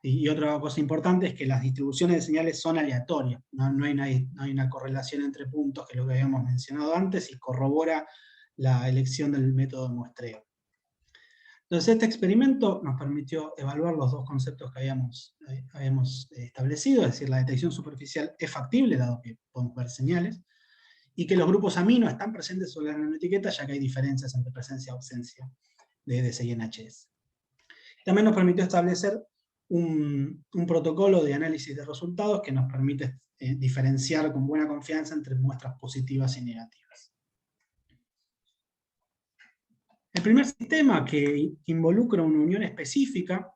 Y otra cosa importante es que las distribuciones de señales son aleatorias, no hay una correlación entre puntos, que es lo que habíamos mencionado antes, y corrobora la elección del método de muestreo. Entonces este experimento nos permitió evaluar los dos conceptos que habíamos establecido, es decir, la detección superficial es factible, dado que podemos ver señales, y que los grupos amino están presentes sobre la nanoetiqueta, ya que hay diferencias entre presencia y ausencia de EDC y NHS. También nos permitió establecer un protocolo de análisis de resultados que nos permite diferenciar con buena confianza entre muestras positivas y negativas. El primer sistema que involucra una unión específica,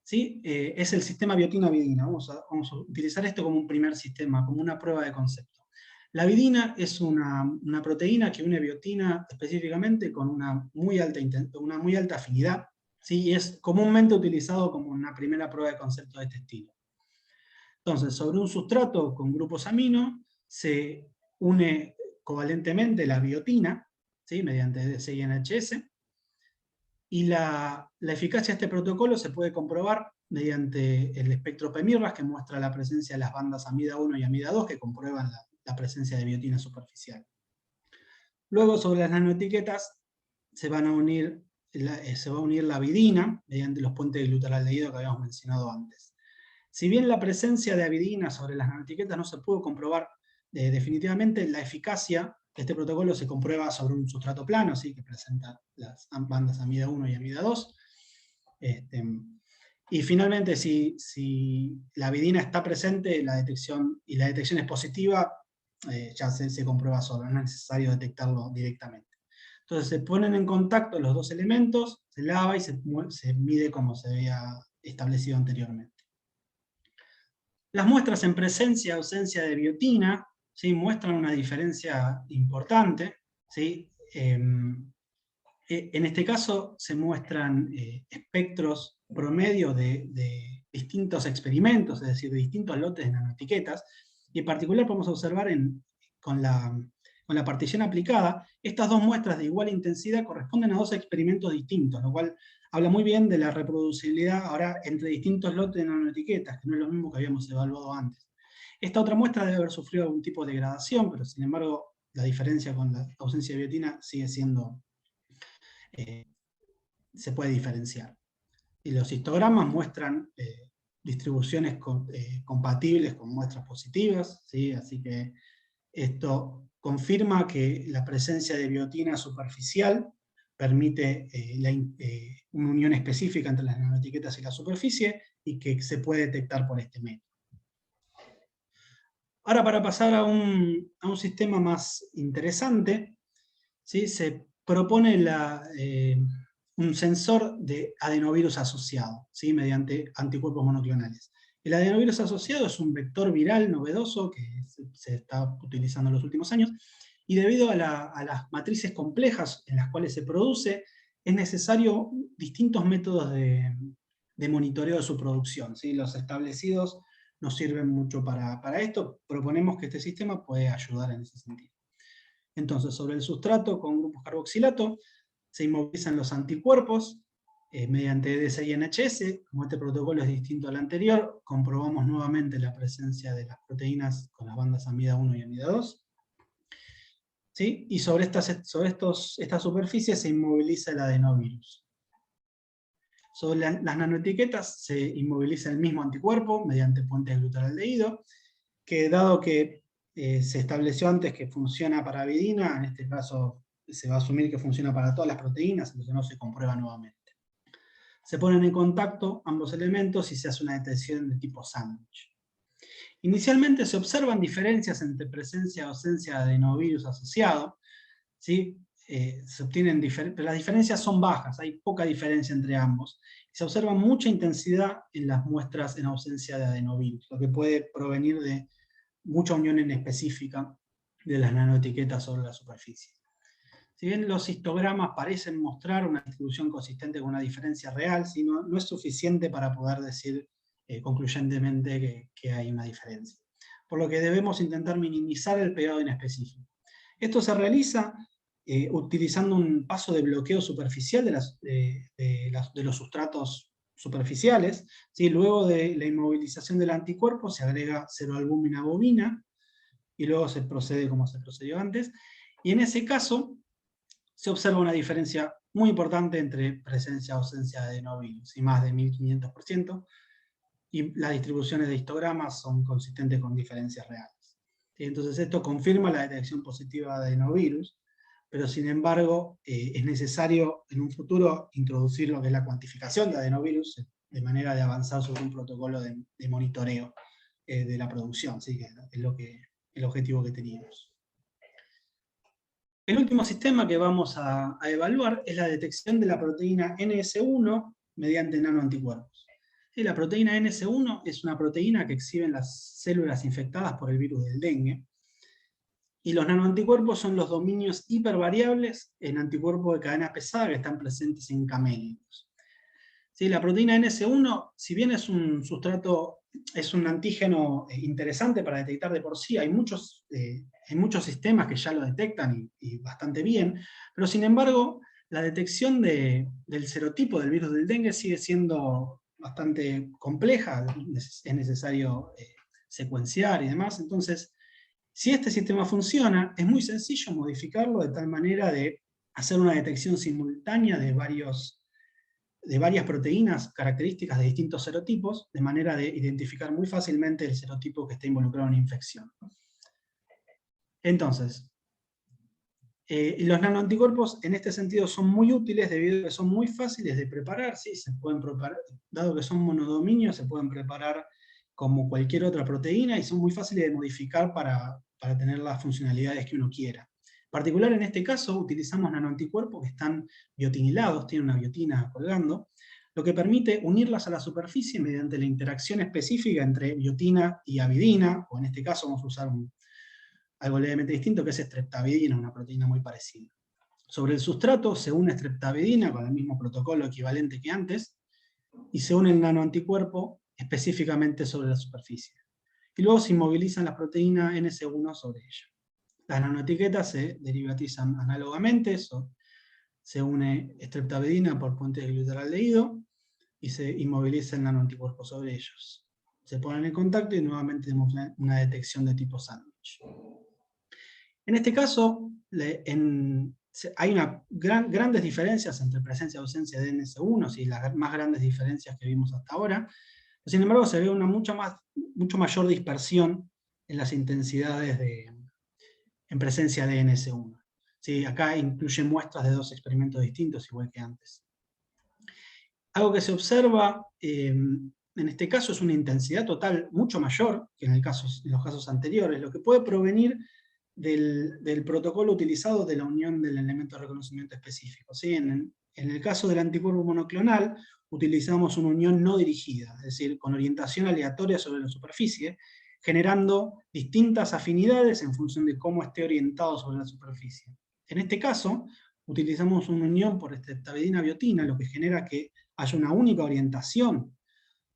¿sí?, es el sistema biotina-vidina. Vamos a utilizar esto como un primer sistema, como una prueba de concepto. La vidina es una proteína que une biotina específicamente con una muy alta afinidad, ¿sí?, y es comúnmente utilizado como una primera prueba de concepto de este estilo. Entonces, sobre un sustrato con grupos amino, se une covalentemente la biotina, ¿sí?, mediante EDC y NHS, y la eficacia de este protocolo se puede comprobar mediante el espectro PEMIRRAS, que muestra la presencia de las bandas amida 1 y amida 2, que comprueban la presencia de biotina superficial. Luego, sobre las nanoetiquetas, se va a unir la vidina mediante los puentes de glutaraldehído que habíamos mencionado antes. Si bien la presencia de avidina sobre las nanoetiquetas no se pudo comprobar definitivamente, la eficacia de este protocolo se comprueba sobre un sustrato plano, ¿sí?, que presenta las bandas amida 1 y amida 2. Y finalmente, si la avidina está presente, la detección es positiva, ya se comprueba solo, no es necesario detectarlo directamente. Entonces se ponen en contacto los dos elementos, se lava y se mide como se había establecido anteriormente. Las muestras en presencia y ausencia de biotina, ¿sí?, muestran una diferencia importante, ¿sí? En este caso se muestran espectros promedio de distintos experimentos, es decir, de distintos lotes de nanoetiquetas, y en particular podemos observar con la con la partición aplicada, estas dos muestras de igual intensidad corresponden a dos experimentos distintos, lo cual habla muy bien de la reproducibilidad ahora entre distintos lotes de nanoetiquetas, que no es lo mismo que habíamos evaluado antes. Esta otra muestra debe haber sufrido algún tipo de degradación, pero sin embargo la diferencia con la ausencia de biotina sigue siendo, se puede diferenciar. Y los histogramas muestran distribuciones compatibles con muestras positivas, ¿sí? Así que esto confirma que la presencia de biotina superficial permite una unión específica entre las nanoetiquetas y la superficie, y que se puede detectar por este método. Ahora, para pasar a un sistema más interesante, ¿sí? Se propone un sensor de adenovirus asociado, ¿sí? Mediante anticuerpos monoclonales. El adenovirus asociado es un vector viral novedoso que se está utilizando en los últimos años, y debido a las matrices complejas en las cuales se produce, es necesario distintos métodos de monitoreo de su producción, ¿sí? Los establecidos nos sirven mucho para esto. Proponemos que este sistema puede ayudar en ese sentido. Entonces, sobre el sustrato con grupos carboxilato, se inmovilizan los anticuerpos mediante EDC y NHS. Como este protocolo es distinto al anterior, comprobamos nuevamente la presencia de las proteínas con las bandas amida 1 y amida 2. ¿Sí? Y sobre estas superficies se inmoviliza el adenovirus. Sobre las nanoetiquetas se inmoviliza el mismo anticuerpo mediante puente glutaraldehído, que dado que se estableció antes que funciona para avidina, en este caso se va a asumir que funciona para todas las proteínas, entonces no se comprueba nuevamente. Se ponen en contacto ambos elementos y se hace una detección de tipo sándwich. Inicialmente se observan diferencias entre presencia y ausencia de adenovirus asociado, ¿sí? Se obtienen pero las diferencias son bajas, hay poca diferencia entre ambos. Se observa mucha intensidad en las muestras en ausencia de adenovirus, lo que puede provenir de mucha unión en específica de las nanoetiquetas sobre la superficie. Si bien los histogramas parecen mostrar una distribución consistente con una diferencia real, ¿sí? no es suficiente para poder decir concluyentemente que hay una diferencia. Por lo que debemos intentar minimizar el pegado inespecífico. Esto se realiza utilizando un paso de bloqueo superficial de los sustratos superficiales, ¿sí? Luego de la inmovilización del anticuerpo se agrega ceroalbúmina bovina, y luego se procede como se procedió antes, y en ese caso se observa una diferencia muy importante entre presencia y ausencia de adenovirus, y más de 1500%, y las distribuciones de histogramas son consistentes con diferencias reales. Entonces esto confirma la detección positiva de adenovirus, pero sin embargo es necesario en un futuro introducir lo que es la cuantificación de adenovirus, de manera de avanzar sobre un protocolo de monitoreo de la producción, ¿sí? Que es el objetivo que teníamos. El último sistema que vamos a evaluar es la detección de la proteína NS1 mediante nanoanticuerpos. La proteína NS1 es una proteína que exhiben las células infectadas por el virus del dengue, y los nanoanticuerpos son los dominios hipervariables en anticuerpos de cadena pesada que están presentes en camélidos. ¿Sí? La proteína NS1, si bien es un sustrato, es un antígeno interesante para detectar de por sí, hay muchos sistemas que ya lo detectan y bastante bien, pero sin embargo, la detección del serotipo del virus del dengue sigue siendo bastante compleja, es necesario secuenciar y demás. Entonces, si este sistema funciona, es muy sencillo modificarlo de tal manera de hacer una detección simultánea de varias proteínas características de distintos serotipos, de manera de identificar muy fácilmente el serotipo que está involucrado en una infección. Entonces, los nanoanticuerpos en este sentido son muy útiles debido a que son muy fáciles de preparar, ¿sí? Se pueden preparar, dado que son monodominios, se pueden preparar como cualquier otra proteína y son muy fáciles de modificar para tener las funcionalidades que uno quiera. En particular, en este caso, utilizamos nanoanticuerpos que están biotinilados, tienen una biotina colgando, lo que permite unirlas a la superficie mediante la interacción específica entre biotina y avidina, o en este caso vamos a usar algo levemente distinto, que es streptavidina, una proteína muy parecida. Sobre el sustrato se une streptavidina con el mismo protocolo equivalente que antes, y se une el nanoanticuerpo específicamente sobre la superficie. Y luego se inmovilizan las proteínas NS1 sobre ella. Las nanoetiquetas se derivatizan análogamente, eso se une streptavidina por puente de glutaraaldehído y se inmoviliza el nanoanticuerpo sobre ellos. Se ponen en contacto y nuevamente tenemos una detección de tipo sándwich. En este caso, hay grandes diferencias entre presencia y ausencia de NS1, ¿sí? Las más grandes diferencias que vimos hasta ahora. Sin embargo, se ve una mucho mayor dispersión en las intensidades en presencia de NS1. ¿Sí? Acá incluye muestras de 2 experimentos distintos, igual que antes. Algo que se observa en este caso es una intensidad total mucho mayor que en los casos anteriores, lo que puede provenir del protocolo utilizado de la unión del elemento de reconocimiento específico. ¿Sí? En el caso del anticuerpo monoclonal, utilizamos una unión no dirigida, es decir, con orientación aleatoria sobre la superficie, generando distintas afinidades en función de cómo esté orientado sobre la superficie. En este caso, utilizamos una unión por streptavidina-biotina, lo que genera que haya una única orientación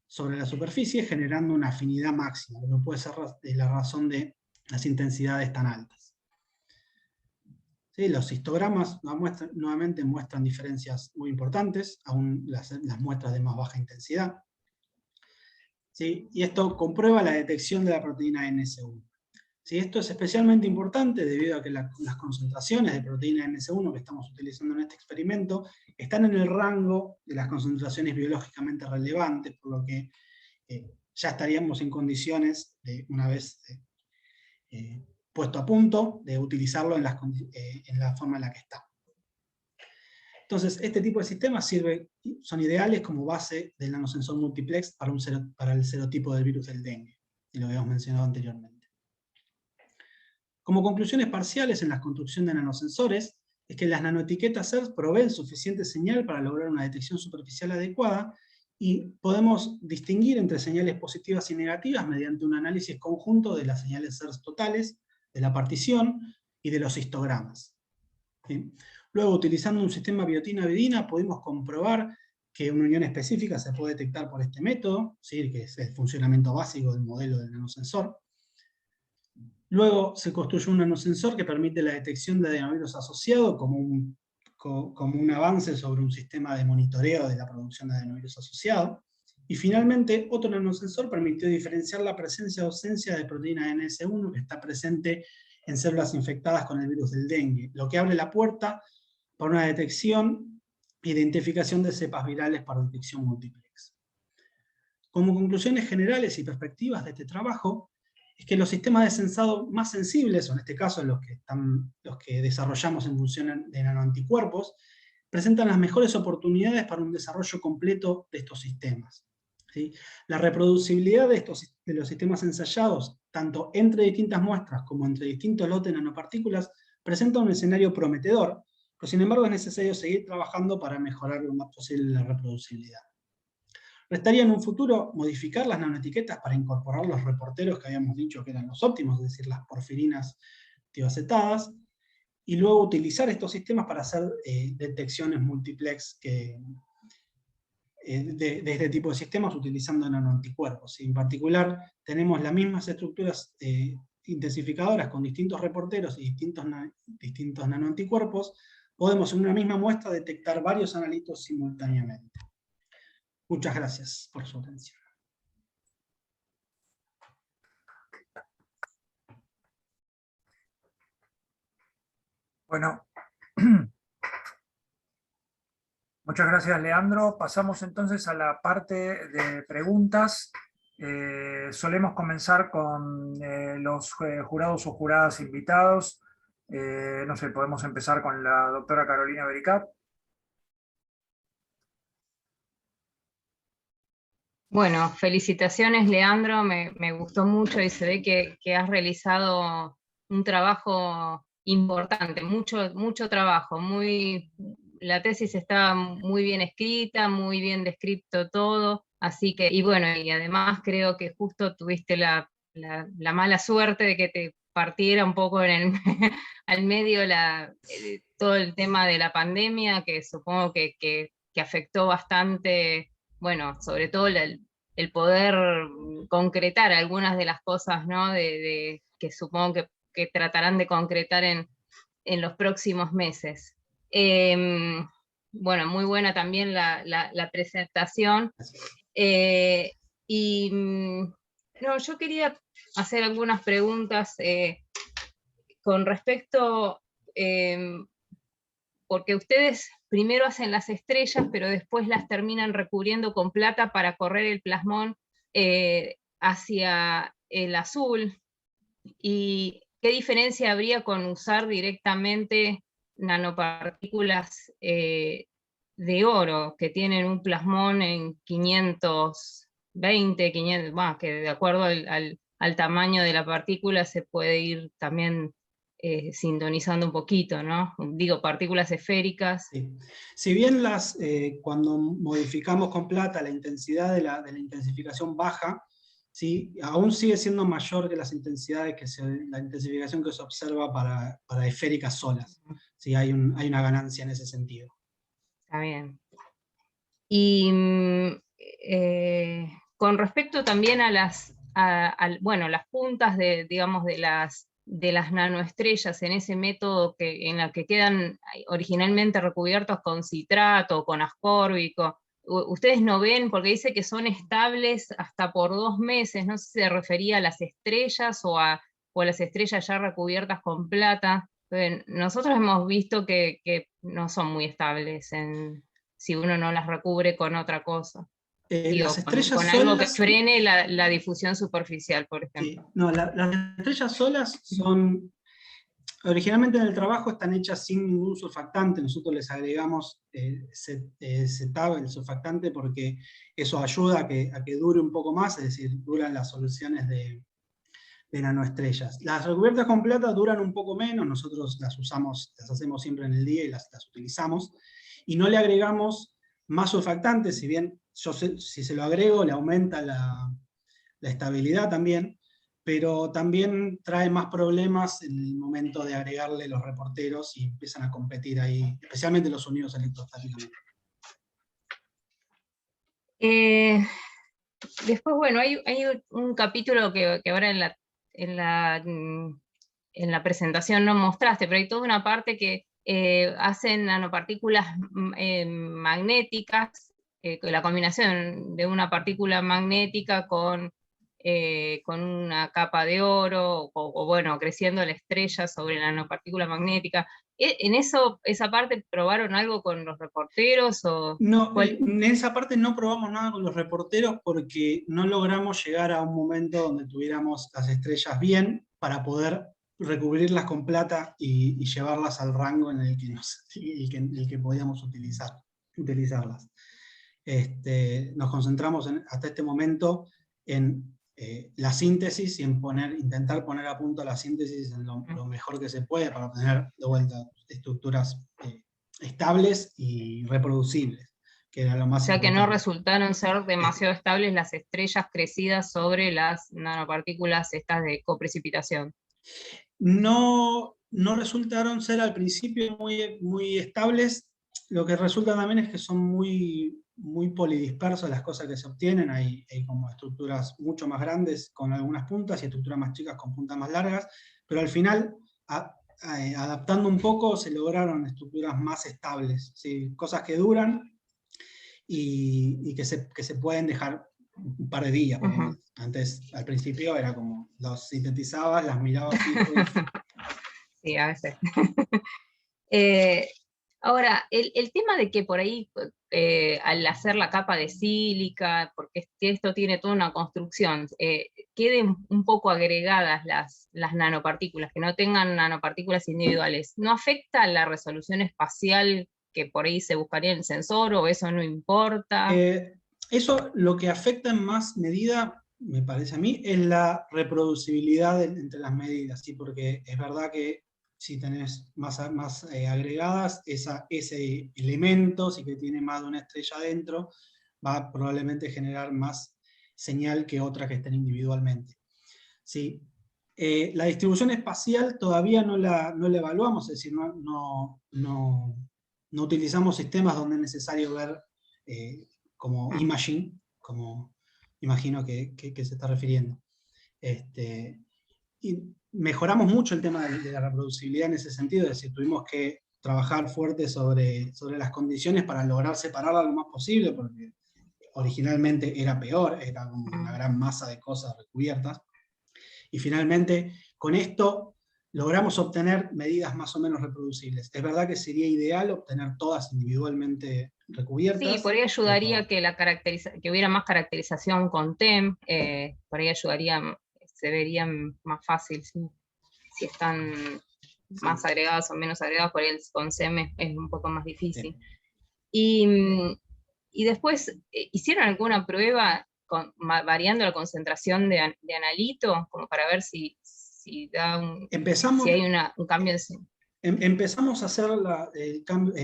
sobre la superficie, generando una afinidad máxima, lo que puede ser la razón de las intensidades tan altas. ¿Sí? Los histogramas nuevamente muestran diferencias muy importantes, aún las muestras de más baja intensidad. ¿Sí? Y esto comprueba la detección de la proteína NS1. ¿Sí? Esto es especialmente importante debido a que las concentraciones de proteína NS1 que estamos utilizando en este experimento están en el rango de las concentraciones biológicamente relevantes, por lo que ya estaríamos en condiciones, una vez puesto a punto, de utilizarlo en la forma en la que está. Entonces, este tipo de sistemas son ideales como base del nanosensor multiplex para el serotipo del virus del dengue, y lo habíamos mencionado anteriormente. Como conclusiones parciales en la construcción de nanosensores, es que las nanoetiquetas CERS proveen suficiente señal para lograr una detección superficial adecuada, y podemos distinguir entre señales positivas y negativas mediante un análisis conjunto de las señales CERS totales, de la partición y de los histogramas. ¿Sí? Luego, utilizando un sistema biotina-vidina, pudimos comprobar que una unión específica se puede detectar por este método, ¿sí? Que es el funcionamiento básico del modelo del nanosensor. Luego se construyó un nanosensor que permite la detección de adenovirus asociado como un avance sobre un sistema de monitoreo de la producción de adenovirus asociado. Y finalmente, otro nanosensor permitió diferenciar la presencia o ausencia de proteína NS1 que está presente en células infectadas con el virus del dengue, lo que abre la puerta para una detección e identificación de cepas virales para detección multiplex. Como conclusiones generales y perspectivas de este trabajo, es que los sistemas de sensado más sensibles, o en este caso los que desarrollamos en función de nanoanticuerpos, presentan las mejores oportunidades para un desarrollo completo de estos sistemas. ¿Sí? La reproducibilidad de los sistemas ensayados, tanto entre distintas muestras como entre distintos lotes de nanopartículas, presenta un escenario prometedor, pero sin embargo es necesario seguir trabajando para mejorar lo más posible la reproducibilidad. Restaría en un futuro modificar las nanoetiquetas para incorporar los reporteros que habíamos dicho que eran los óptimos, es decir, las porfirinas tioacetadas, y luego utilizar estos sistemas para hacer detecciones multiplex de este tipo de sistemas utilizando nanoanticuerpos. En particular, tenemos las mismas estructuras intensificadoras con distintos reporteros y distintos nanoanticuerpos. Podemos en una misma muestra detectar varios analitos simultáneamente. Muchas gracias por su atención. Bueno, muchas gracias, Leandro. Pasamos entonces a la parte de preguntas. Solemos comenzar con los jurados o juradas invitados. No sé, podemos empezar con la doctora Carolina Bericat. Bueno, felicitaciones, Leandro, me gustó mucho y se ve que has realizado un trabajo importante, mucho trabajo, la tesis está muy bien escrita, muy bien descrito todo, así que, y bueno, y además creo que justo tuviste la mala suerte de que te partiera un poco al medio todo el tema de la pandemia, que supongo que afectó bastante, bueno, sobre todo el poder concretar algunas de las cosas, ¿no? Que supongo que que tratarán de concretar en los próximos meses. Bueno, muy buena también la presentación. No, yo quería hacer algunas preguntas con respecto, porque ustedes primero hacen las estrellas, pero después las terminan recubriendo con plata para correr el plasmón hacia el azul. ¿Y qué diferencia habría con usar directamente nanopartículas de oro que tienen un plasmón en 520, 500, bueno, que de acuerdo al tamaño de la partícula se puede ir también sintonizando un poquito, ¿no? Digo, partículas esféricas. Sí. Si bien cuando modificamos con plata la intensidad de la intensificación baja, ¿sí? Aún sigue siendo mayor que las intensidades la intensificación que se observa para esféricas solas. ¿Sí? Hay una ganancia en ese sentido. Está bien. Y con respecto también a las puntas digamos, de las nanoestrellas en ese método en la que quedan originalmente recubiertos con citrato o con ascórbico, ustedes no ven, porque dice que son estables hasta por 2 meses, no sé si se refería a las estrellas o a las estrellas ya recubiertas con plata. Nosotros hemos visto que no son muy estables si uno no las recubre con otra cosa. Digo, Las estrellas con algo que solas, frene la difusión superficial, por ejemplo. sí. No, las estrellas solas son, originalmente en el trabajo están hechas sin ningún surfactante. Nosotros les agregamos CETAB, el surfactante, porque eso ayuda a que dure un poco más, es decir, duran las soluciones de nanoestrellas. Las recubiertas con plata duran un poco menos, nosotros las hacemos siempre en el día y las utilizamos, y no le agregamos más surfactantes, si bien si se lo agrego le aumenta la estabilidad también, pero también trae más problemas en el momento de agregarle los reporteros y empiezan a competir ahí, especialmente los unidos electrostáticamente. Después, bueno, hay un capítulo que ahora en la presentación no mostraste, pero hay toda una parte que hacen nanopartículas magnéticas, la combinación de una partícula magnética con una capa de oro, o bueno, creciendo la estrella sobre la nanopartícula magnética. ¿En esa parte probaron algo con los reporteros? No, en esa parte no probamos nada con los reporteros porque no logramos llegar a un momento donde tuviéramos las estrellas bien para poder recubrirlas con plata y llevarlas al rango en el que podíamos utilizarlas. Nos concentramos hasta este momento en la síntesis y en intentar poner a punto la síntesis en lo mejor que se puede para obtener de vuelta estructuras estables y reproducibles, que era lo más importante. O sea que no resultaron ser demasiado estables las estrellas crecidas sobre las nanopartículas estas de coprecipitación. No resultaron ser al principio muy, muy estables. Lo que resulta también es que son muy, muy polidispersas las cosas que se obtienen. Hay como estructuras mucho más grandes con algunas puntas y estructuras más chicas con puntas más largas, pero al final, adaptando un poco, se lograron estructuras más estables, ¿sí? Cosas que duran y que se pueden dejar un par de días. Uh-huh. Antes, al principio, era como los sintetizabas, las mirabas fijo. Sí, a veces. Ahora, el tema de que por ahí, al hacer la capa de sílica, porque esto tiene toda una construcción, queden un poco agregadas las nanopartículas, que no tengan nanopartículas individuales, ¿no afecta la resolución espacial que por ahí se buscaría en el sensor, o eso no importa? Eso lo que afecta en más medida, me parece a mí, es la reproducibilidad entre las medidas, ¿sí? Porque es verdad que si tenés más agregadas, ese elemento, si que tiene más de una estrella adentro, va a probablemente generar más señal que otras que estén individualmente. ¿Sí? La distribución espacial todavía no la evaluamos, es decir, no utilizamos sistemas donde es necesario ver como imaging, como imagino que se está refiriendo. mejoramos mucho el tema de la reproducibilidad en ese sentido, es decir, tuvimos que trabajar fuerte sobre las condiciones para lograr separarla lo más posible, porque originalmente era peor, era como una gran masa de cosas recubiertas. Y finalmente, con esto logramos obtener medidas más o menos reproducibles. Es verdad que sería ideal obtener todas individualmente recubiertas. Sí, por ahí ayudaría que, que hubiera más caracterización con TEM, por ahí ayudaría, se vería más fácil, ¿sí? Si están más agregadas o menos agregadas, por ahí con SEM es un poco más difícil. Sí. Y después, ¿hicieron alguna prueba variando la concentración de analito, como para ver si da si hay un cambio en... Empezamos a hacer el cambio,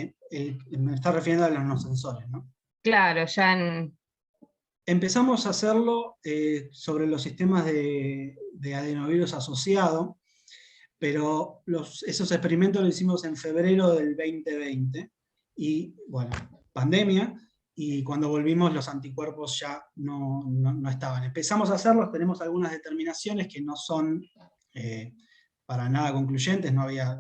me está refiriendo a los nanosensores, ¿no? Claro, ya Empezamos a hacerlo sobre los sistemas de adenovirus asociado, pero esos experimentos los hicimos en febrero del 2020, y bueno, pandemia, y cuando volvimos los anticuerpos ya no estaban. Empezamos a hacerlos, tenemos algunas determinaciones que no son para nada concluyentes, no había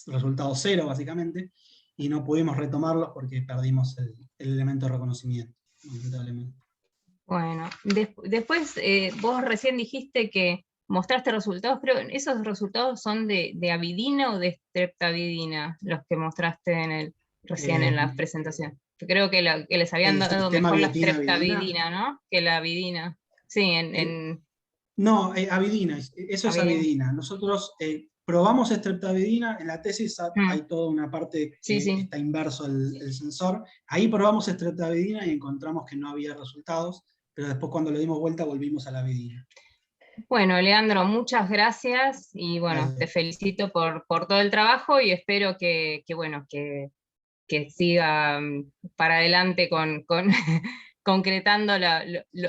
resultado cero básicamente, y no pudimos retomarlos porque perdimos el elemento de reconocimiento, lamentablemente. Bueno, después vos recién dijiste que mostraste resultados, pero ¿esos resultados son de avidina o de streptavidina, los que mostraste recién en la presentación? Yo creo que les habían dado mejor la streptavidina, ¿no? Que la avidina. Sí, No, avidina, eso es avidina. Nosotros probamos streptavidina, en la tesis hay toda una parte que está inverso el sensor. Ahí probamos streptavidina y encontramos que no había resultados, pero después cuando le dimos vuelta volvimos a la avidina. Bueno, Leandro, muchas gracias y bueno, gracias. Te felicito por todo el trabajo y espero que siga para adelante con concretando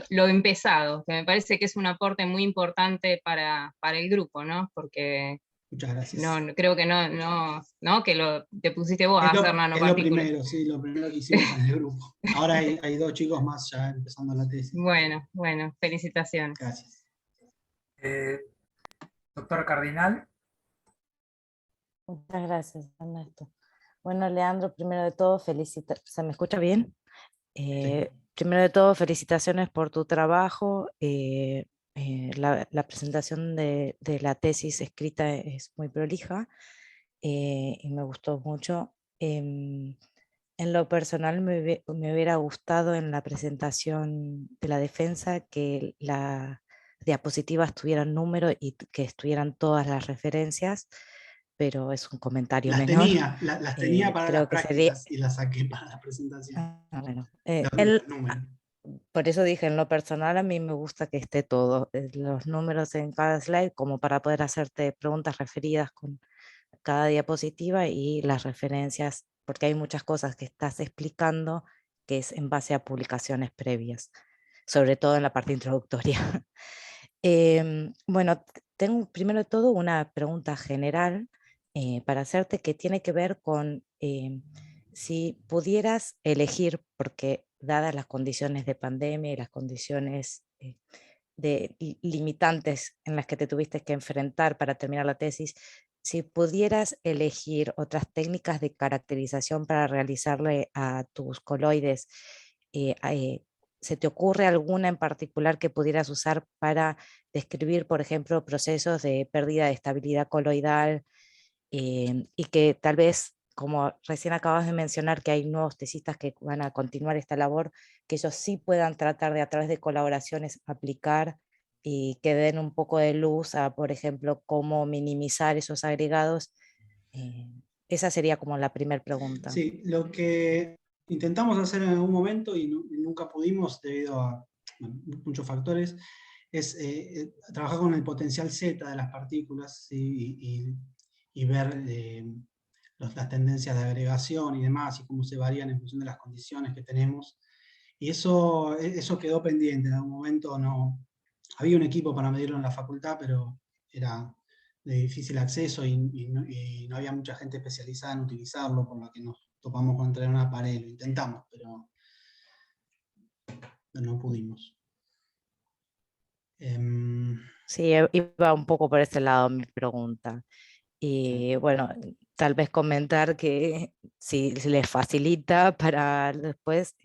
lo empezado, que me parece que es un aporte muy importante para el grupo, ¿no? Porque muchas gracias. Creo que no que te pusiste vos a hacer nanopartículas. Es lo primero que hicimos en el grupo. Ahora hay 2 chicos más ya empezando la tesis. Bueno, felicitaciones. Gracias. Doctor Cardinal. Muchas gracias, Ernesto. Bueno, Leandro, primero de todo, ¿se me escucha bien? Sí. Primero de todo, felicitaciones por tu trabajo. La presentación de la tesis escrita es muy prolija y me gustó mucho. En lo personal me hubiera gustado en la presentación de la defensa que las diapositivas tuvieran número y que estuvieran todas las referencias, pero es un comentario menor. Las tenía para las prácticas y las saqué para la presentación. Bueno, números. Por eso dije, en lo personal a mí me gusta que esté todo, los números en cada slide, como para poder hacerte preguntas referidas con cada diapositiva y las referencias, porque hay muchas cosas que estás explicando que es en base a publicaciones previas, sobre todo en la parte introductoria. Bueno, tengo primero de todo una pregunta general para hacerte que tiene que ver con si pudieras elegir, porque dadas las condiciones de pandemia y las condiciones limitantes en las que te tuviste que enfrentar para terminar la tesis, si pudieras elegir otras técnicas de caracterización para realizarle a tus coloides, ¿se te ocurre alguna en particular que pudieras usar para describir, por ejemplo, procesos de pérdida de estabilidad coloidal y que tal vez, como recién acabas de mencionar, que hay nuevos tesistas que van a continuar esta labor, que ellos sí puedan tratar de a través de colaboraciones aplicar y que den un poco de luz a, por ejemplo, cómo minimizar esos agregados? Esa sería como la primera pregunta. Sí, lo que intentamos hacer en algún momento y nunca pudimos debido a muchos factores, es trabajar con el potencial Z de las partículas y ver las tendencias de agregación y demás, y cómo se varían en función de las condiciones que tenemos. Y eso quedó pendiente. En algún momento había un equipo para medirlo en la facultad, pero era de difícil acceso y no había mucha gente especializada en utilizarlo, por lo que nos topamos con traer un aparelho. Intentamos, pero no pudimos. Sí, iba un poco por ese lado mi pregunta. Y bueno, tal vez comentar que si les facilita para después,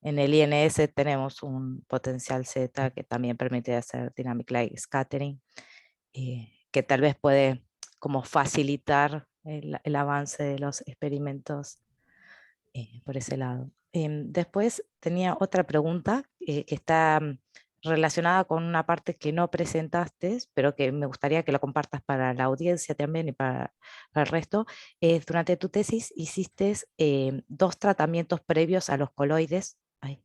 en el INS tenemos un potencial Z que también permite hacer Dynamic Light Scattering, que tal vez puede como facilitar el avance de los experimentos por ese lado. Después tenía otra pregunta que está relacionada con una parte que no presentaste, pero que me gustaría que la compartas para la audiencia también y para el resto. Durante tu tesis hiciste 2 tratamientos previos a los coloides. Ay,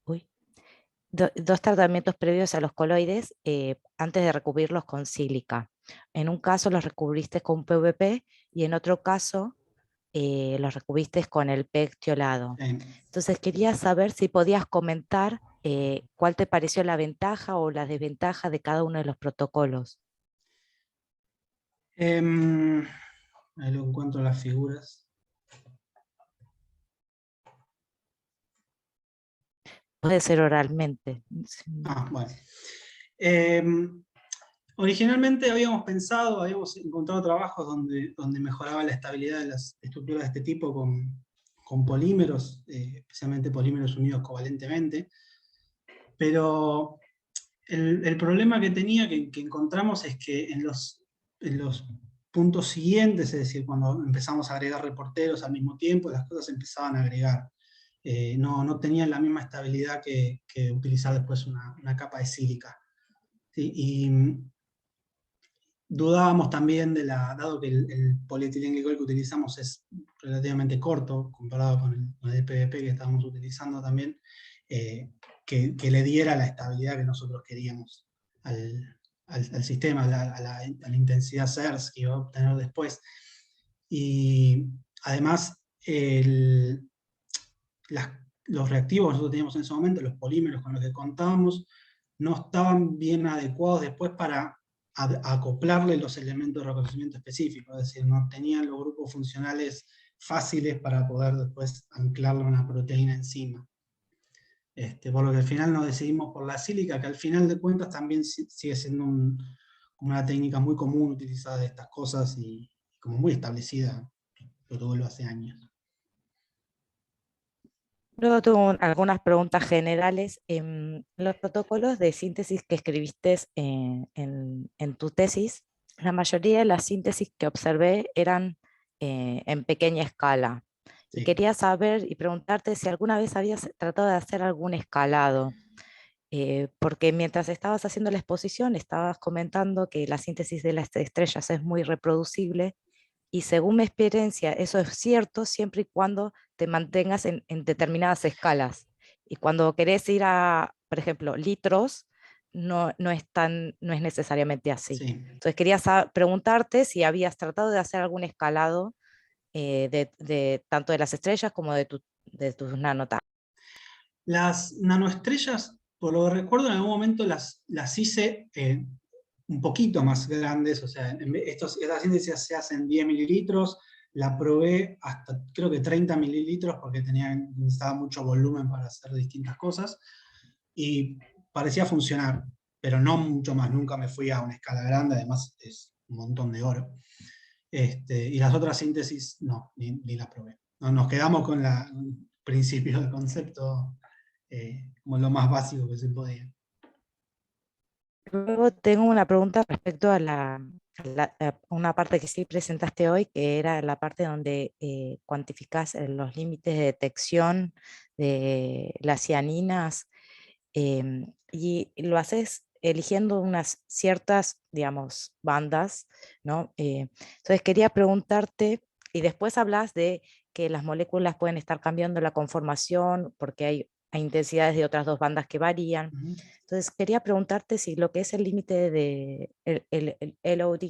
uy, 2 tratamientos previos a los coloides antes de recubrirlos con sílica. En un caso los recubriste con PVP y en otro caso los recubriste con el PEG tiolado. Entonces quería saber si podías comentar cuál te pareció la ventaja o la desventaja de cada uno de los protocolos. Ahí lo encuentro las figuras. Puede ser oralmente. Bueno. Originalmente habíamos encontrado trabajos donde mejoraba la estabilidad de las estructuras de este tipo con polímeros, especialmente polímeros unidos covalentemente, pero el problema que encontramos es que en los puntos siguientes, es decir, cuando empezamos a agregar reporteros al mismo tiempo, las cosas empezaban a agregar. No tenían la misma estabilidad que utilizar después una capa de sílica. ¿Sí? Y dudábamos también dado que el polietilenglicol que utilizamos es relativamente corto comparado con el PVP que estábamos utilizando también, que le diera la estabilidad que nosotros queríamos al sistema, a la intensidad SERS que iba a obtener después. Y además, los reactivos que nosotros teníamos en ese momento, los polímeros con los que contábamos, no estaban bien adecuados después para acoplarle los elementos de reconocimiento específicos, es decir, no tenían los grupos funcionales fáciles para poder después anclarle una proteína encima. Por lo que al final nos decidimos por la sílica, que al final de cuentas también sigue siendo una técnica muy común utilizada de estas cosas y como muy establecida, lo tuvo hace años. Luego tengo algunas preguntas generales. Los protocolos de síntesis que escribiste en tu tesis, la mayoría de las síntesis que observé eran en pequeña escala. Sí. Y quería saber y preguntarte si alguna vez habías tratado de hacer algún escalado. Porque mientras estabas haciendo la exposición, estabas comentando que la síntesis de las estrellas es muy reproducible. Y según mi experiencia, eso es cierto siempre y cuando te mantengas en determinadas escalas. Y cuando querés ir a, por ejemplo, litros, no es necesariamente así. Sí. Entonces quería preguntarte si habías tratado de hacer algún escalado tanto de las estrellas como de tus nanotas. Las nanoestrellas, por lo que recuerdo, en algún momento las hice un poquito más grandes, o sea, estas síntesis se hacen 10 mililitros, la probé hasta creo que 30 mililitros porque necesitaba mucho volumen para hacer distintas cosas, y parecía funcionar, pero no mucho más, nunca me fui a una escala grande, además es un montón de oro. Y las otras síntesis no, ni las probé. Nos quedamos con el principio del concepto como lo más básico que se podía. Luego tengo una pregunta respecto a una parte que sí presentaste hoy, que era la parte donde cuantificás los límites de detección de las cianinas, y lo haces eligiendo unas ciertas, digamos, bandas, ¿no? Entonces quería preguntarte, y después hablas de que las moléculas pueden estar cambiando la conformación porque hay intensidades de otras 2 bandas que varían. Entonces quería preguntarte si lo que es el límite de el LOD,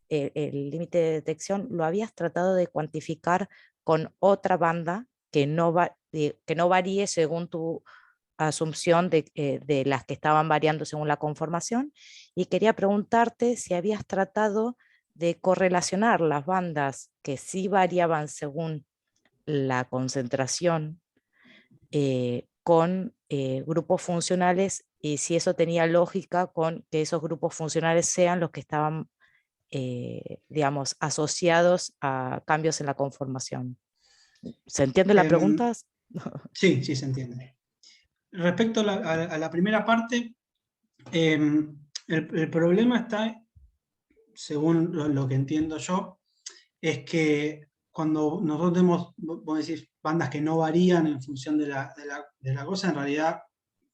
el límite de detección, lo habías tratado de cuantificar con otra banda que no varíe según tu asunción de las que estaban variando según la conformación, y quería preguntarte si habías tratado de correlacionar las bandas que sí variaban según la concentración con grupos funcionales y si eso tenía lógica con que esos grupos funcionales sean los que estaban, digamos, asociados a cambios en la conformación. ¿Se entiende la pregunta? Sí, sí se entiende. Respecto a la primera parte, el problema está, según lo que entiendo yo, es que cuando nosotros tenemos, vos decís, bandas que no varían en función de la cosa, en realidad,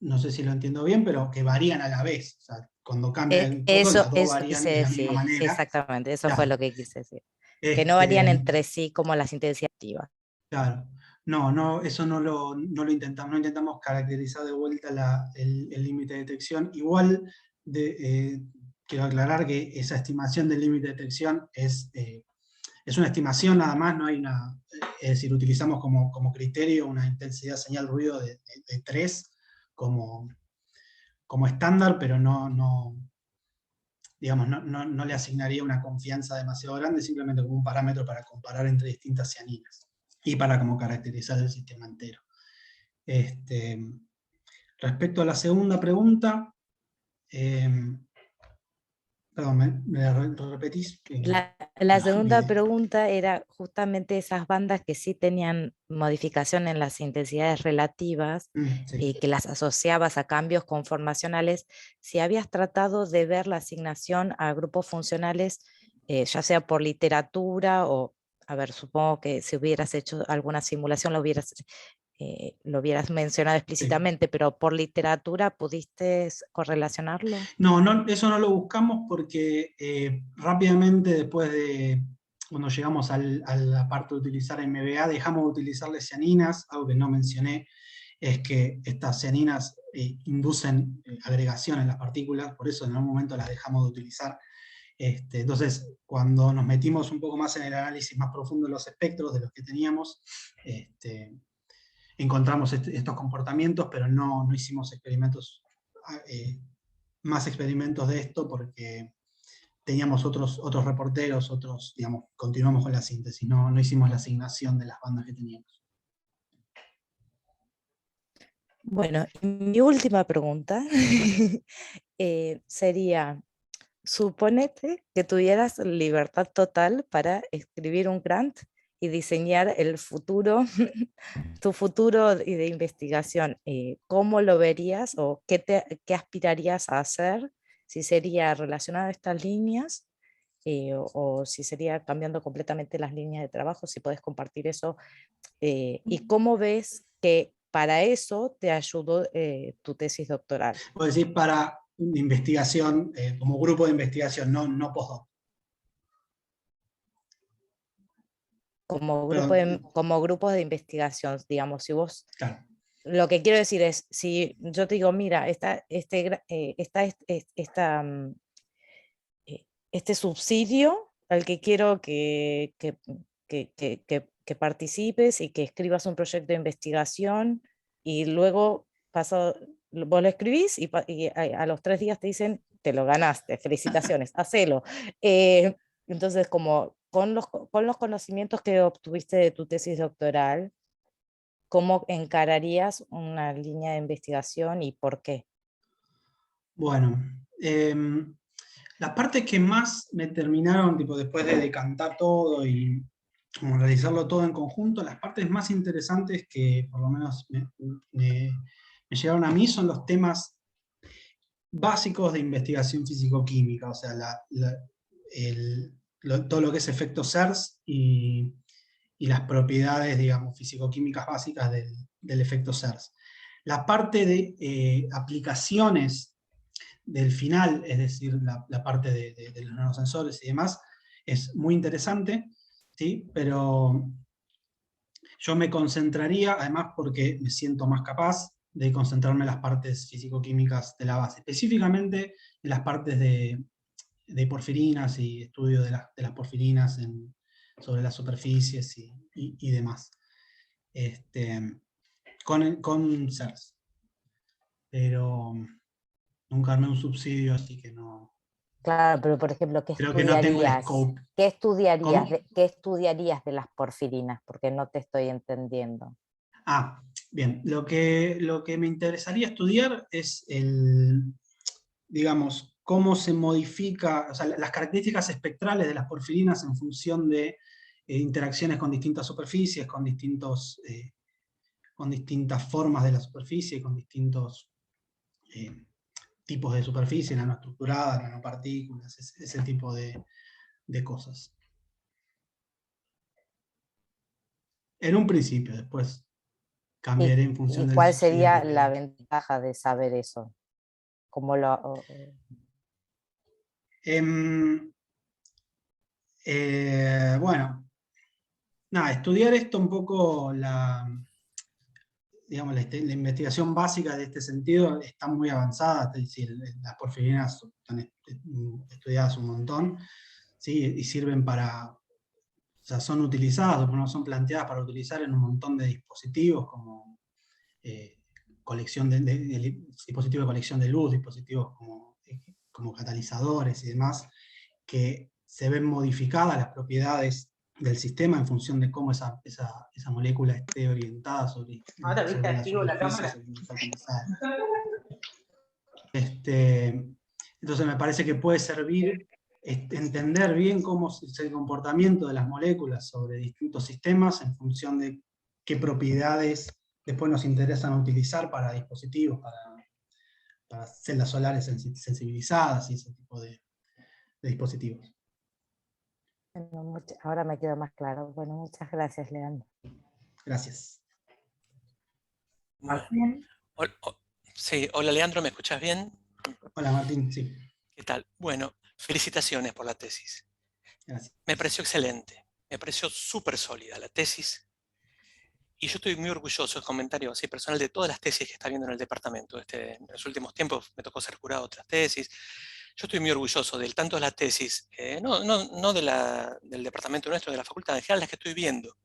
no sé si lo entiendo bien, pero que varían a la vez. O sea, cuando cambia el coso, las dos Eso varían quise de la misma decir, manera. exactamente, eso fue Claro. lo que quise decir. Que no varían Este, entre sí como las intensidades activas. claro. No, eso no lo intentamos, no intentamos caracterizar de vuelta el límite de detección. Igual quiero aclarar que esa estimación del límite de detección es una estimación nada más, no hay una, es decir, utilizamos como criterio una intensidad señal ruido de 3 como estándar, pero digamos, no le asignaría una confianza demasiado grande, simplemente como un parámetro para comparar entre distintas cianinas y para como caracterizar el sistema entero. Respecto a la segunda pregunta, perdón, ¿me repetís? La segunda Me- pregunta era justamente esas bandas que sí tenían modificación en las intensidades relativas sí. y que las asociabas a cambios conformacionales, si habías tratado de ver la asignación a grupos funcionales, ya sea por literatura o, a ver, supongo que si hubieras hecho alguna simulación lo hubieras mencionado Sí. explícitamente, pero por literatura, ¿pudiste correlacionarlo? No, eso no lo buscamos porque rápidamente después de, cuando llegamos a la parte de utilizar MBA, dejamos de utilizar las cianinas. Algo que no mencioné es que estas cianinas inducen agregación en las partículas, por eso en algún momento las dejamos de utilizar. Entonces, cuando nos metimos un poco más en el análisis más profundo de los espectros de los que teníamos, encontramos estos comportamientos, pero no hicimos experimentos, más experimentos de esto porque teníamos otros reporteros, digamos, continuamos con la síntesis, no hicimos la asignación de las bandas que teníamos. Bueno, y mi última pregunta sería, suponete que tuvieras libertad total para escribir un grant y diseñar el futuro, tu futuro de investigación. ¿Cómo lo verías o qué aspirarías a hacer? Si sería relacionado a estas líneas o si sería cambiando completamente las líneas de trabajo, si puedes compartir eso. ¿Y cómo ves que para eso te ayudó tu tesis doctoral? Puedo decir para investigación, como grupo de investigación, no postdoc. Perdón, Como grupos de investigación, digamos, si vos, claro. lo que quiero decir es, si yo te digo, mira, este subsidio al que quiero que participes y que escribas un proyecto de investigación y luego vos lo escribís y a los 3 días te dicen, te lo ganaste, felicitaciones, hacelo. Entonces, como con los conocimientos que obtuviste de tu tesis doctoral, ¿cómo encararías una línea de investigación y por qué? Bueno, las partes que más me terminaron, tipo, después de decantar todo y como realizarlo todo en conjunto, las partes más interesantes que por lo menos me llegaron a mí son los temas básicos de investigación físico-química, o sea, todo lo que es efecto SERS y las propiedades, digamos, físico-químicas básicas del efecto SERS. La parte de aplicaciones del final, es decir, la parte de los nanosensores y demás, es muy interesante, ¿sí? Pero yo me concentraría, además porque me siento más capaz de concentrarme en las partes físico-químicas de la base, específicamente en las partes de porfirinas y estudio de las porfirinas sobre las superficies y demás, con CERS. Pero nunca armé un subsidio, así que no. Claro, pero por ejemplo, Creo que no tengo el scope. ¿Cómo? ¿Qué estudiarías de las porfirinas? Porque no te estoy entendiendo. Bien, lo que me interesaría estudiar es digamos, cómo se modifica, o sea, las características espectrales de las porfirinas en función de interacciones con distintas superficies, con distintas formas de la superficie, con distintos tipos de superficie, nanoestructuradas, nanopartículas, ese tipo de cosas. En un principio, después cambiaré en función ¿Y del cuál sería siguiente la nivel. ventaja de saber eso? ¿Cómo lo, Bueno, nada, estudiar esto un poco, digamos, la investigación básica de este sentido está muy avanzada, es decir, las porfirinas están estudiadas un montón, ¿sí? Y sirven para, o sea, son utilizadas, o son planteadas para utilizar en un montón de dispositivos como dispositivos de colección de luz, dispositivos como catalizadores y demás, que se ven modificadas las propiedades del sistema en función de cómo esa molécula esté orientada sobre la superficie, sobre el catalizado. Entonces me parece que puede servir entender bien cómo es el comportamiento de las moléculas sobre distintos sistemas en función de qué propiedades después nos interesan utilizar para dispositivos, para celdas solares sensibilizadas y ese tipo de dispositivos. bueno, ahora me quedó más claro. Bueno, muchas gracias, Leandro. Gracias. Bueno. Martín. Sí, hola Leandro, ¿me escuchas bien? Hola Martín, sí. ¿Qué tal? Bueno, felicitaciones por la tesis. Gracias. Me pareció excelente, me pareció súper sólida la tesis. Y yo estoy muy orgulloso, es comentario así personal, de todas las tesis que está viendo en el departamento. En los últimos tiempos me tocó ser jurado de otras tesis. Yo estoy muy orgulloso de tanto de la tesis, no del departamento nuestro, de la facultad, en general las que estoy viendo.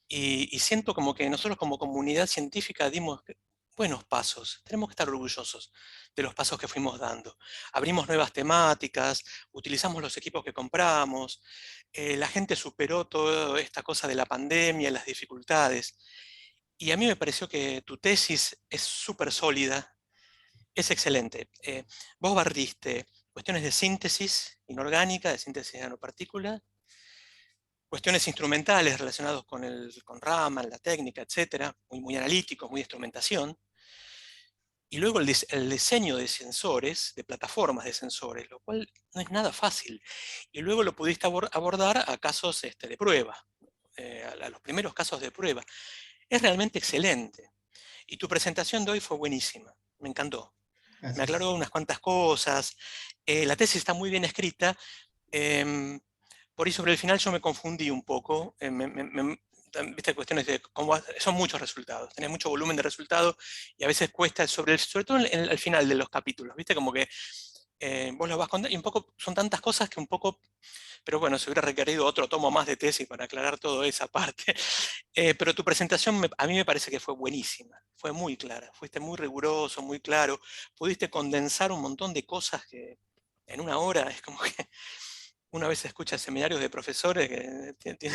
Y siento como que nosotros como comunidad científica dimos buenos pasos. Tenemos que estar orgullosos de los pasos que fuimos dando. Abrimos nuevas temáticas, utilizamos los equipos que compramos, la gente superó toda esta cosa de la pandemia, las dificultades. Y a mí me pareció que tu tesis es súper sólida, es excelente. Vos barriste cuestiones de síntesis inorgánica, de síntesis de nanopartículas, cuestiones instrumentales relacionadas con Raman, la técnica, etcétera, muy analíticos, muy de instrumentación. Y luego el diseño de sensores, de plataformas de sensores, lo cual no es nada fácil. Y luego lo pudiste abordar a casos de prueba, a los primeros casos de prueba. Es realmente excelente. Y tu presentación de hoy fue buenísima, me encantó. Gracias. Me aclaró unas cuantas cosas. La tesis está muy bien escrita. Por ahí sobre el final yo me confundí un poco. Viste, cuestiones de cómo son muchos resultados, tenés mucho volumen de resultados y a veces cuesta, sobre todo al final de los capítulos, viste, como que vos los vas contando y un poco son tantas cosas que un poco, pero bueno, se hubiera requerido otro tomo más de tesis para aclarar toda esa parte. Pero tu presentación a mí me parece que fue buenísima, fue muy clara, fuiste muy riguroso, muy claro, pudiste condensar un montón de cosas que en una hora es como que una vez escucha seminarios de profesores que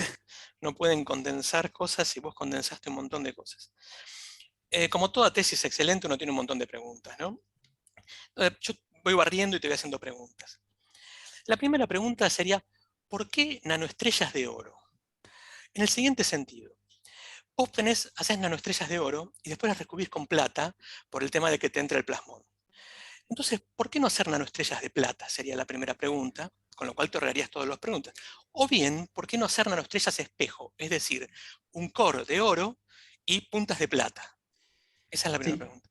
no pueden condensar cosas y vos condensaste un montón de cosas. Como toda tesis excelente, uno tiene un montón de preguntas, ¿no? Yo voy barriendo y te voy haciendo preguntas. La primera pregunta sería, ¿por qué nanoestrellas de oro? En el siguiente sentido, vos haces nanoestrellas de oro y después las recubrís con plata por el tema de que te entra el plasmón. Entonces, ¿por qué no hacer nanoestrellas de plata? Sería la primera pregunta, con lo cual te ahorrarías todas las preguntas. O bien, ¿por qué no hacer nanoestrellas espejo? Es decir, un core de oro y puntas de plata. Esa es la primera pregunta.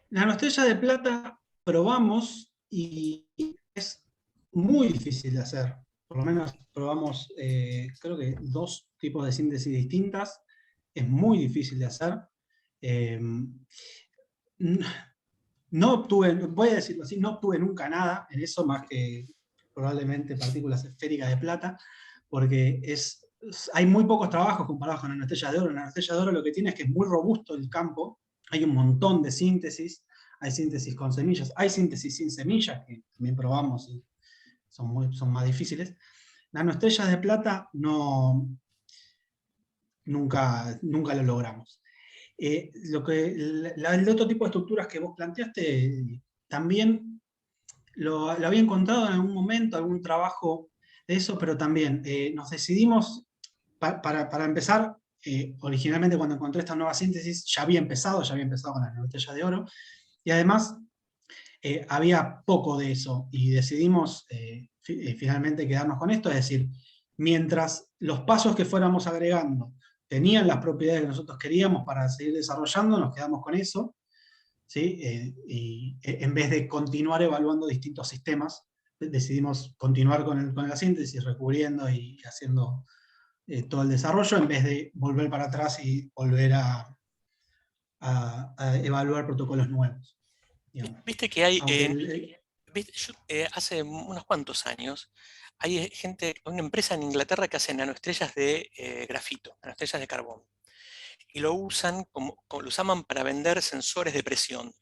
Nanoestrella de plata probamos y es muy difícil de hacer. Por lo menos probamos, creo que 2 tipos de síntesis distintas. Es muy difícil de hacer. No obtuve, voy a decirlo así, no obtuve nunca nada en eso más que probablemente partículas esféricas de plata, porque hay muy pocos trabajos comparados con nanoestrella de oro. La nanoestrella de oro lo que tiene es que es muy robusto el campo, hay un montón de síntesis, hay síntesis con semillas, hay síntesis sin semillas, que también probamos y son más difíciles. Nanoestrellas de plata nunca lo logramos. el otro tipo de estructuras que vos planteaste, también lo había encontrado en algún momento, algún trabajo de eso, pero también nos decidimos, para empezar, originalmente cuando encontré esta nueva síntesis, ya había empezado con la botella de oro, y además había poco de eso, y decidimos finalmente quedarnos con esto, es decir, mientras los pasos que fuéramos agregando tenían las propiedades que nosotros queríamos para seguir desarrollando, nos quedamos con eso, ¿sí? Y en vez de continuar evaluando distintos sistemas, decidimos continuar con la síntesis, recubriendo y haciendo todo el desarrollo, en vez de volver para atrás y volver a evaluar protocolos nuevos. Digamos. Viste que hay, Aunque hace unos cuantos años, hay una empresa en Inglaterra que hace nanoestrellas de grafito, nanoestrellas de carbón. Y lo usan lo usaban para vender sensores de presión.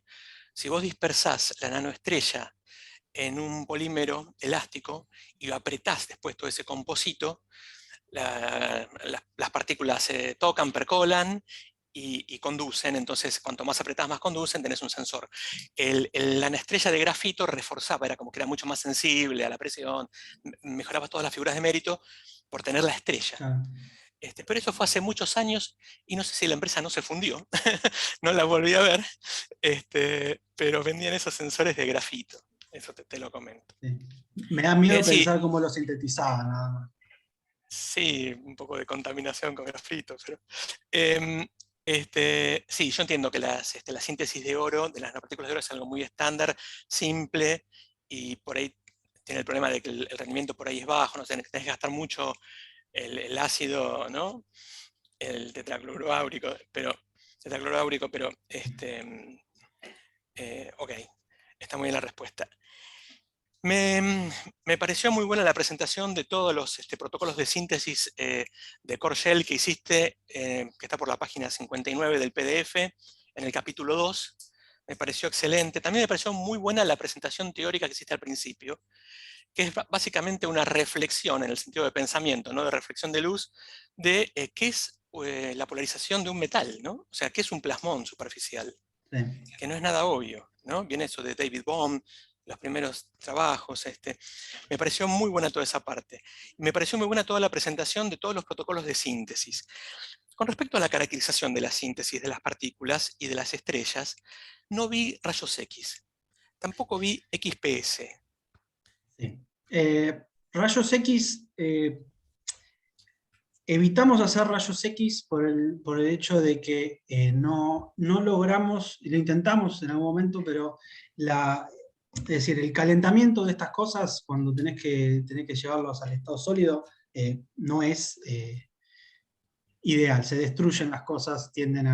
Si vos dispersás la nanoestrella en un polímero elástico y lo apretás después todo ese composito, las partículas se tocan, percolan y conducen. Entonces, cuanto más apretás, más conducen, tenés un sensor. La nanoestrella de grafito reforzaba, era como que era mucho más sensible a la presión, mejoraba todas las figuras de mérito por tener la estrella. claro. Pero eso fue hace muchos años y no sé si la empresa no se fundió, no la volví a ver, pero vendían esos sensores de grafito, eso te lo comento. Sí. Me da miedo Sí. pensar cómo lo sintetizaban, nada más. Sí, un poco de contaminación con grafito, pero... sí, yo entiendo que la síntesis de oro, de las nanopartículas de oro, es algo muy estándar, simple, y por ahí tiene el problema de que el rendimiento por ahí es bajo, no sé, tenés que gastar mucho el ácido, ¿no? El tetracloroáurico, pero ok, está muy bien la respuesta. Me pareció muy buena la presentación de todos los protocolos de síntesis de Core Shell que hiciste, que está por la página 59 del PDF, en el capítulo 2. Me pareció excelente. También me pareció muy buena la presentación teórica que hiciste al principio, que es básicamente una reflexión en el sentido de pensamiento, ¿no? De reflexión de luz, de qué es la polarización de un metal, ¿no? O sea, qué es un plasmón superficial, Sí. que no es nada obvio, ¿no? Viene eso de David Bohm, los primeros trabajos. Me pareció muy buena toda esa parte. Y me pareció muy buena toda la presentación de todos los protocolos de síntesis. Con respecto a la caracterización de la síntesis de las partículas y de las estrellas, no vi rayos X, tampoco vi XPS. Sí. Rayos X, evitamos hacer rayos X por el hecho de que no logramos, y lo intentamos en algún momento, pero es decir, el calentamiento de estas cosas, cuando tenés que llevarlos al estado sólido, no es ideal. Se destruyen las cosas, tienden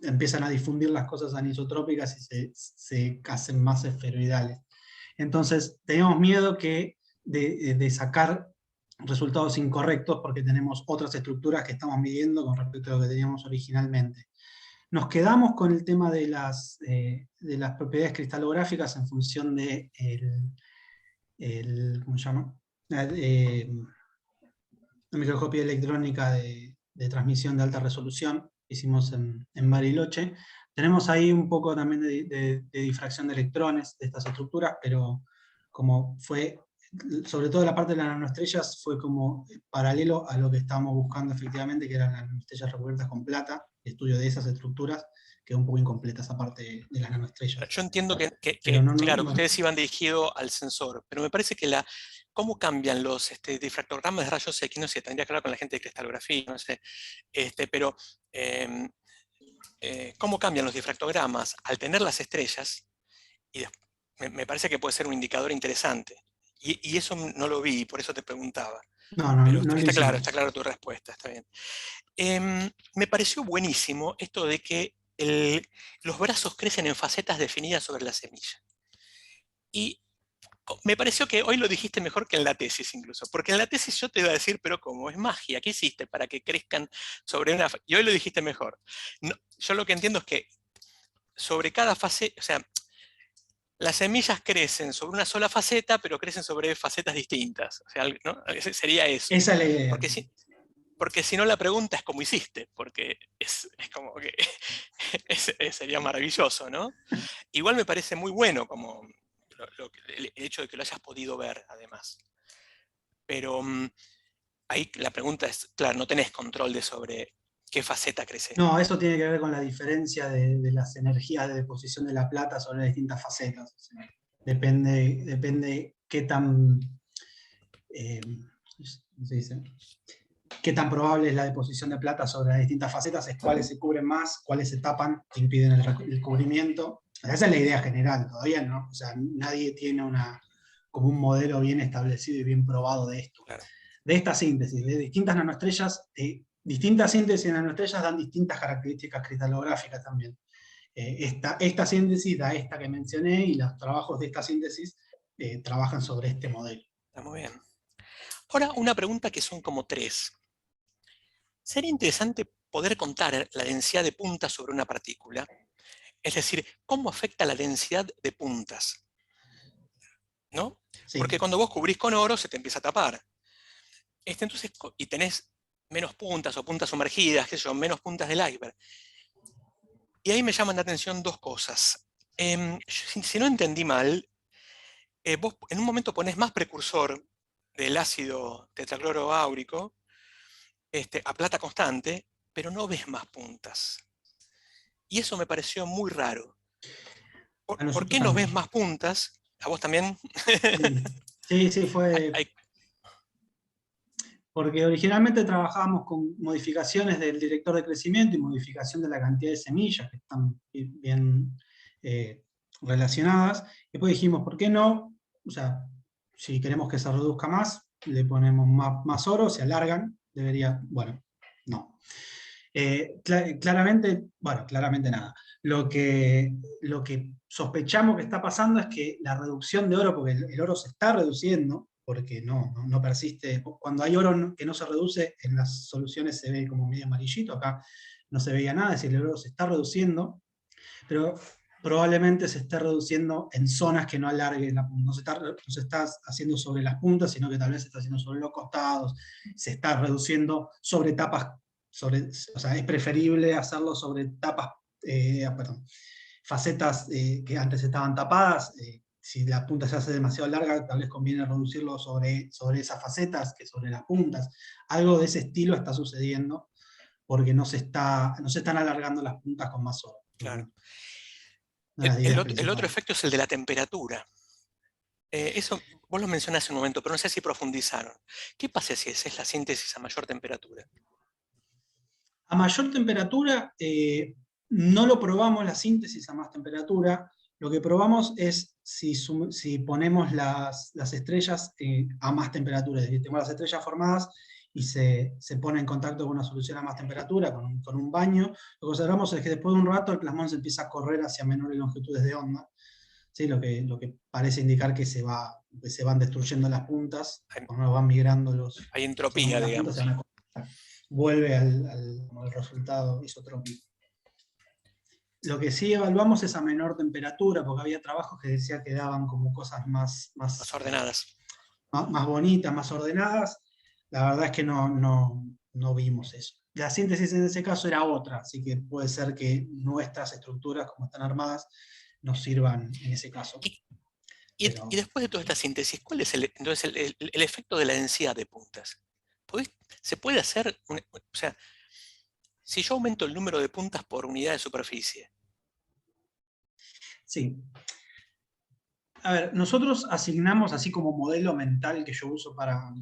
empiezan a difundir las cosas anisotrópicas y se hacen más esferoidales. Entonces, teníamos miedo de sacar resultados incorrectos porque tenemos otras estructuras que estamos midiendo con respecto a lo que teníamos originalmente. Nos quedamos con el tema de las propiedades cristalográficas en función de ¿cómo se llama? La microscopía electrónica de transmisión de alta resolución que hicimos en Bariloche. Tenemos ahí un poco también de difracción de electrones de estas estructuras, pero como fue, sobre todo la parte de las nanoestrellas, fue como paralelo a lo que estábamos buscando efectivamente, que eran las nanoestrellas recubiertas con plata, el estudio de esas estructuras, quedó un poco incompleta esa parte de las nanoestrellas. Yo entiendo que no, ustedes iban dirigidos al sensor, pero me parece que cómo cambian los difractogramas de rayos X, no sé, tendría que hablar con la gente de cristalografía, no sé, pero cómo cambian los difractogramas al tener las estrellas, y me parece que puede ser un indicador interesante. Y eso no lo vi, por eso te preguntaba. Pero está claro tu respuesta, está bien. Me pareció buenísimo esto de que los brazos crecen en facetas definidas sobre la semilla. Y me pareció que hoy lo dijiste mejor que en la tesis incluso, porque en la tesis yo te iba a decir, pero ¿cómo? Es magia, ¿qué hiciste para que crezcan sobre una... Y hoy lo dijiste mejor. No, yo lo que entiendo es que sobre cada fase, o sea, las semillas crecen sobre una sola faceta, pero crecen sobre facetas distintas. O sea, ¿no? Sería eso. Esa es la idea. Porque sí, Porque si no la pregunta es cómo hiciste, porque es como que sería maravilloso, ¿no? Igual me parece muy bueno como el hecho de que lo hayas podido ver, además. Pero ahí la pregunta es, claro, no tenés control de sobre qué faceta crece. No, eso tiene que ver con la diferencia de las energías de deposición de la plata sobre las distintas facetas. O sea, depende qué tan, ¿cómo se dice? Qué tan probable es la deposición de plata sobre las distintas facetas, es cuáles se cubren más, cuáles se tapan, que impiden el cubrimiento. Esa es la idea general, todavía no. O sea, nadie tiene como un modelo bien establecido y bien probado de esto. Claro. De esta síntesis, de distintas nanoestrellas, distintas síntesis de nanoestrellas dan distintas características cristalográficas también. Esta síntesis da esta que mencioné y los trabajos de esta síntesis trabajan sobre este modelo. Está muy bien. Ahora, una pregunta que son como 3. Sería interesante poder contar la densidad de puntas sobre una partícula. Es decir, ¿cómo afecta la densidad de puntas? ¿No? Sí. Porque cuando vos cubrís con oro se te empieza a tapar. Entonces, y tenés menos puntas o puntas sumergidas, qué sé yo, menos puntas del iceberg. Y ahí me llaman la atención 2 cosas. Si no entendí mal, vos en un momento ponés más precursor del ácido tetracloroáurico a plata constante, pero no ves más puntas. Y eso me pareció muy raro. ¿Por qué no ves más puntas? ¿A vos también? Sí, fue... Porque originalmente trabajábamos con modificaciones del director de crecimiento y modificación de la cantidad de semillas, que están bien relacionadas. Y después dijimos, ¿por qué no? O sea, si queremos que se reduzca más, le ponemos más oro, se alargan, debería, bueno, no. Claramente nada. Lo que sospechamos que está pasando es que la reducción de oro, porque el oro se está reduciendo, porque no persiste. Cuando hay oro que no se reduce, en las soluciones se ve como medio amarillito, acá no se veía nada, es decir, el oro se está reduciendo, pero probablemente se esté reduciendo en zonas que no alarguen la punta. No se está haciendo sobre las puntas, sino que tal vez se está haciendo sobre los costados, se está reduciendo sobre etapas, o sea, es preferible hacerlo sobre etapas, facetas que antes estaban tapadas. Si la punta se hace demasiado larga, tal vez conviene reducirlo sobre esas facetas que sobre las puntas. Algo de ese estilo está sucediendo porque no se están alargando las puntas con más oro. Claro. El otro efecto es el de la temperatura. Eso vos lo mencionaste un momento, pero no sé si profundizaron. ¿Qué pasa si es la síntesis a mayor temperatura? A mayor temperatura, no lo probamos la síntesis a más temperatura. Lo que probamos es si ponemos las estrellas a más temperatura. Es decir, tenemos las estrellas formadas y se pone en contacto con una solución a más temperatura, con un baño. Lo que observamos es que después de un rato el plasmón se empieza a correr hacia menores longitudes de onda. ¿Sí? Lo que parece indicar que se van destruyendo las puntas, cuando van migrando los... Hay entropía, digamos. Vuelve al resultado isotrópico. Lo que sí evaluamos es a menor temperatura, porque había trabajos que decían que daban como cosas más ordenadas. Más bonitas, más ordenadas. La verdad es que no vimos eso. La síntesis en ese caso era otra, así que puede ser que nuestras estructuras, como están armadas, nos sirvan en ese caso. Y después de toda esta síntesis, ¿cuál es entonces el efecto de la densidad de puntas? ¿Se puede hacer, o sea, si yo aumento el número de puntas por unidad de superficie? Sí. A ver, nosotros asignamos, así como modelo mental que yo uso para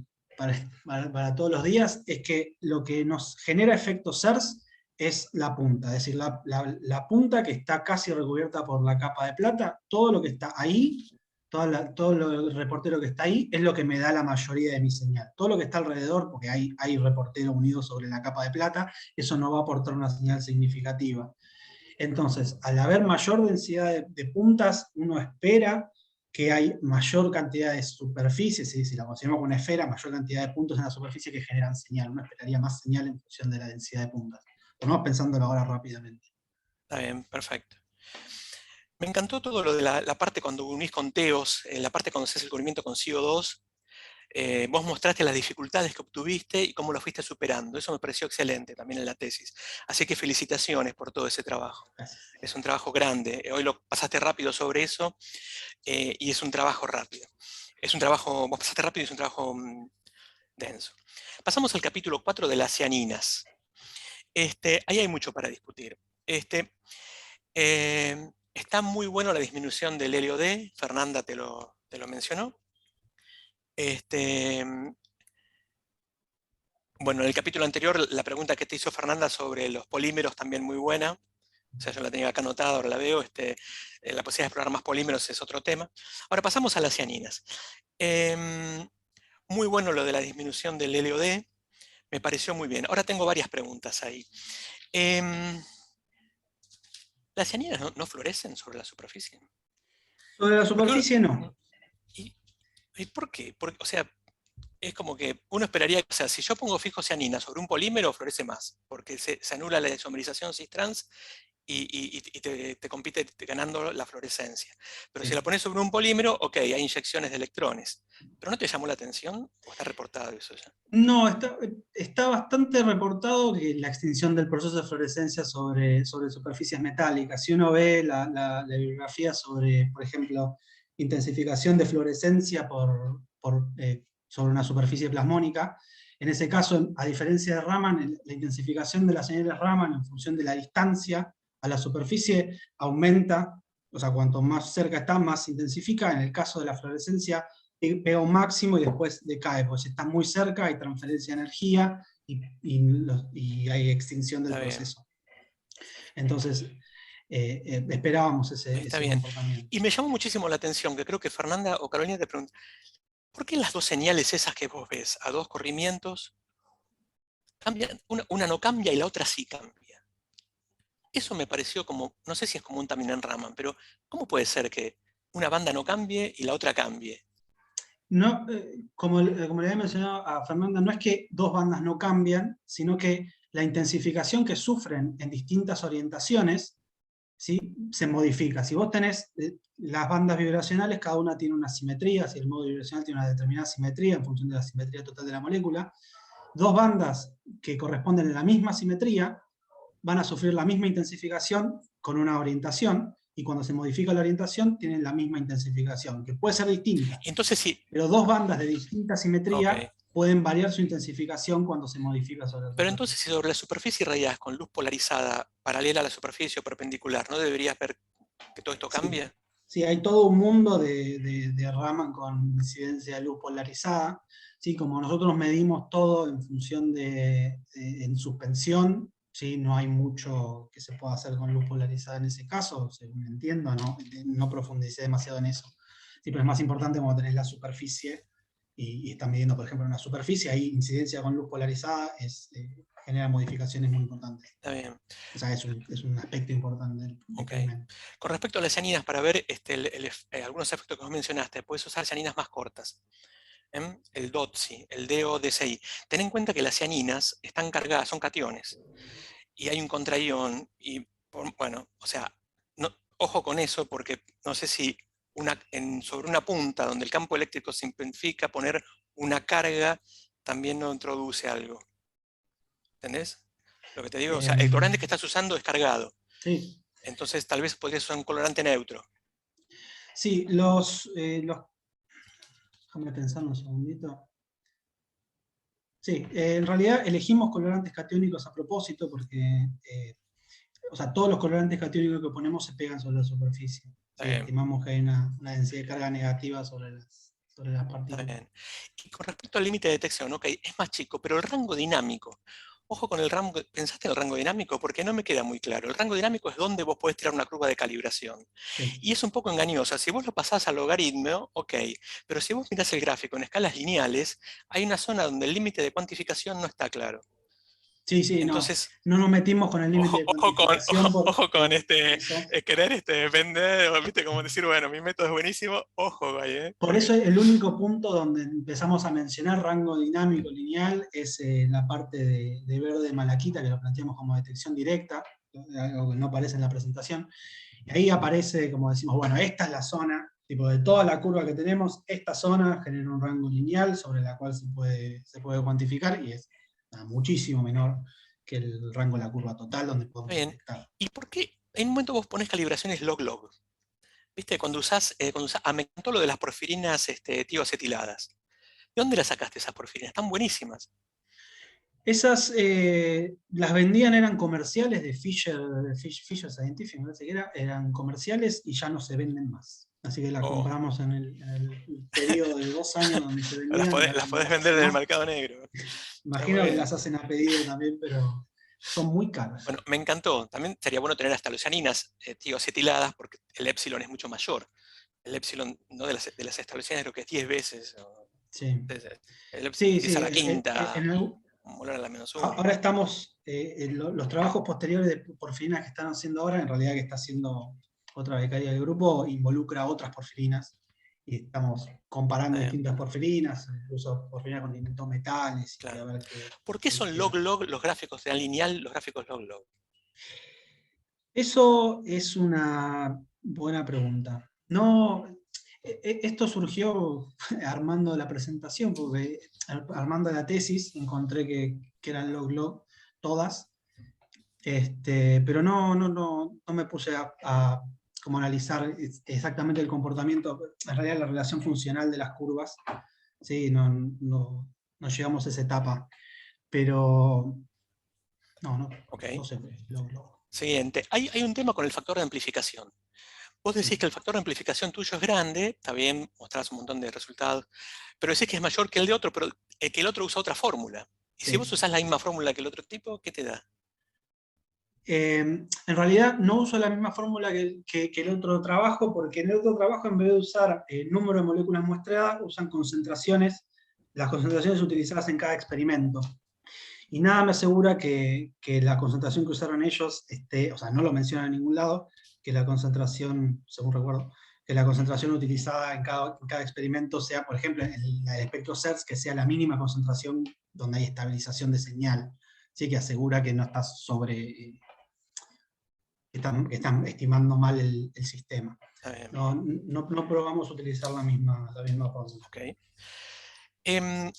todos los días, es que lo que nos genera efecto SERS es la punta, es decir, la punta que está casi recubierta por la capa de plata, todo lo que está ahí, todo el reportero que está ahí, es lo que me da la mayoría de mi señal. Todo lo que está alrededor, porque hay reportero unido sobre la capa de plata, eso no va a aportar una señal significativa. Entonces, al haber mayor densidad de puntas, uno espera que hay mayor cantidad de superficie, si la consideramos como una esfera, mayor cantidad de puntos en la superficie que generan señal. Uno esperaría más señal en función de la densidad de puntas. Vamos pensándolo ahora rápidamente. Está bien, perfecto. Me encantó todo lo de la parte cuando unís con TEOS, la parte cuando haces el cubrimiento con CO2. Vos mostraste las dificultades que obtuviste y cómo lo fuiste superando. Eso me pareció excelente también en la tesis. Así que felicitaciones por todo ese trabajo. Gracias. Es un trabajo grande. Hoy lo pasaste rápido sobre eso y es un trabajo rápido. Vos pasaste rápido y es un trabajo denso. Pasamos al capítulo 4 de las cianinas. Ahí hay mucho para discutir. Está muy bueno la disminución del helio D, Fernanda te lo mencionó. Bueno, en el capítulo anterior, la pregunta que te hizo Fernanda sobre los polímeros también muy buena. O sea, yo la tenía acá anotada, ahora la veo. La posibilidad de explorar más polímeros es otro tema. Ahora pasamos a las cianinas. Muy bueno lo de la disminución del helio D. Me pareció muy bien. Ahora tengo varias preguntas ahí. ¿Las cianinas no florecen sobre la superficie? Sobre la superficie no. ¿Y por qué? O sea, es como que uno esperaría, o sea, si yo pongo fijo cianina sobre un polímero, florece más, porque se anula la isomerización cis-trans y te compite ganando la fluorescencia. Pero Sí. si la pones sobre un polímero, ok, hay inyecciones de electrones. ¿Pero no te llamó la atención? ¿O está reportado eso ya? No, está bastante reportado que la extinción del proceso de fluorescencia sobre superficies metálicas. Si uno ve la bibliografía sobre, por ejemplo, intensificación de fluorescencia sobre una superficie plasmónica, en ese caso, a diferencia de Raman, la intensificación de las señales Raman en función de la distancia a la superficie aumenta, o sea, cuanto más cerca está, más se intensifica. En el caso de la fluorescencia, pega un máximo y después decae, porque si está muy cerca hay transferencia de energía y hay extinción del proceso. Entonces, esperábamos ese comportamiento. Y me llamó muchísimo la atención, que creo que Fernanda o Carolina te preguntó, ¿por qué las dos señales esas que vos ves a dos corrimientos cambian? Una no cambia y la otra sí cambia. Eso me pareció como, no sé si es común también en Raman, pero ¿cómo puede ser que una banda no cambie y la otra cambie? No, como le había mencionado a Fernanda, no es que dos bandas no cambian, sino que la intensificación que sufren en distintas orientaciones, ¿sí?, se modifica. Si vos tenés las bandas vibracionales, cada una tiene una simetría, si el modo vibracional tiene una determinada simetría en función de la simetría total de la molécula, dos bandas que corresponden a la misma simetría van a sufrir la misma intensificación con una orientación, y cuando se modifica la orientación tienen la misma intensificación, que puede ser distinta. Entonces sí. Pero dos bandas de distinta simetría pueden variar su intensificación cuando se modifica sobre la superficie. Pero entonces si sobre la superficie irradias con luz polarizada paralela a la superficie o perpendicular, ¿no deberías ver que todo esto cambia? Sí, hay todo un mundo de Raman con incidencia de luz polarizada. ¿Sí? Como nosotros medimos todo en función en suspensión, ¿sí? No hay mucho que se pueda hacer con luz polarizada en ese caso, según entiendo, no profundicé demasiado en eso. Sí, pero es más importante cuando tenés la superficie y están midiendo, por ejemplo, una superficie, ahí incidencia con luz polarizada genera modificaciones muy importantes. Está bien. O sea, es un aspecto importante del experimento. Con respecto a las cianinas, para ver algunos efectos que vos mencionaste, puedes usar cianinas más cortas. El DOTSI, el DODCI. Ten en cuenta que las cianinas están cargadas, son cationes, y hay un contraión, y bueno, o sea, ojo con eso, porque no sé si sobre una punta donde el campo eléctrico se simplifica, poner una carga también no introduce algo. ¿Entendés? Lo que te digo, o sea, el colorante que estás usando es cargado. Sí. Entonces tal vez podrías usar un colorante neutro. Sí, déjame pensar un segundito. Sí, en realidad elegimos colorantes catiónicos a propósito porque o sea, todos los colorantes catiónicos que ponemos se pegan sobre la superficie. ¿Sí? Estimamos que hay una densidad de carga negativa sobre las partículas. Y con respecto al límite de detección, ok, es más chico, pero el rango dinámico. Ojo con el rango, ¿pensaste en el rango dinámico? Porque no me queda muy claro. El rango dinámico es donde vos podés tirar una curva de calibración. Sí. Y es un poco engañosa. Si vos lo pasás al logaritmo, ok. Pero si vos mirás el gráfico en escalas lineales, hay una zona donde el límite de cuantificación no está claro. Sí, entonces, no nos metimos con el límite de cuantificación. Ojo con querer vender, ¿viste? Como decir, bueno, mi método es buenísimo, ojo, ahí, Por eso el único punto donde empezamos a mencionar rango dinámico lineal es la parte de verde malaquita, que lo planteamos como detección directa, algo que no aparece en la presentación. Y ahí aparece, como decimos, bueno, esta es la zona Tipo, de toda la curva que tenemos, esta zona genera un rango lineal sobre la cual se puede cuantificar y es muchísimo menor que el rango de la curva total donde podemos Bien. detectar. ¿Y por qué en un momento vos pones calibraciones log-log? ¿Viste? Cuando usás, me encantó lo de las porfirinas tioacetiladas. ¿De dónde las sacaste esas porfirinas? Están buenísimas. Esas las vendían, eran comerciales de Fisher Scientific, me parece que eran comerciales y ya no se venden más. Así que las compramos en el periodo de 2 años donde se vendían. Las podés vender en el mercado negro. Imagino que las hacen a pedido también, pero son muy caras. Bueno, me encantó. También sería bueno tener hasta leucianinas tioacetiladas porque el épsilon es mucho mayor. El épsilon, ¿no? de las establecidas creo que es 10 veces. Sí. El épsilon Sí, es a la quinta. Ahora la -1. Ahora estamos, los trabajos posteriores de porfirinas que están haciendo ahora, en realidad que está haciendo otra becaria del grupo, involucra otras porfirinas, y estamos comparando distintas porfirinas, incluso porfirinas con distintos metales. Claro. Y a ver ¿Por qué son log-log los gráficos de lineal, los gráficos log-log? Eso es una buena pregunta. No, esto surgió armando la presentación, porque armando la tesis encontré que eran log-log todas, pero no me puse a como analizar exactamente el comportamiento, en realidad la relación funcional de las curvas. Sí, no llegamos a esa etapa, pero no sé, log-log. Siguiente, hay un tema con el factor de amplificación. Vos decís que el factor de amplificación tuyo es grande, está bien, mostrás un montón de resultados, pero decís que es mayor que el de otro, pero que el otro usa otra fórmula. Y si vos usás la misma fórmula que el otro tipo, ¿qué te da? En realidad no uso la misma fórmula que el otro trabajo, porque en el otro trabajo, en vez de usar el número de moléculas muestreadas, usan concentraciones, las concentraciones utilizadas en cada experimento. Y nada me asegura que la concentración que usaron ellos, o sea, no lo mencionan en ningún lado, que la concentración, según recuerdo, que la concentración utilizada en cada experimento sea, por ejemplo, en el espectro CERS, que sea la mínima concentración donde hay estabilización de señal. ¿Sí? Que asegura que no estás están estimando mal el sistema. No probamos utilizar la misma fórmula. Okay.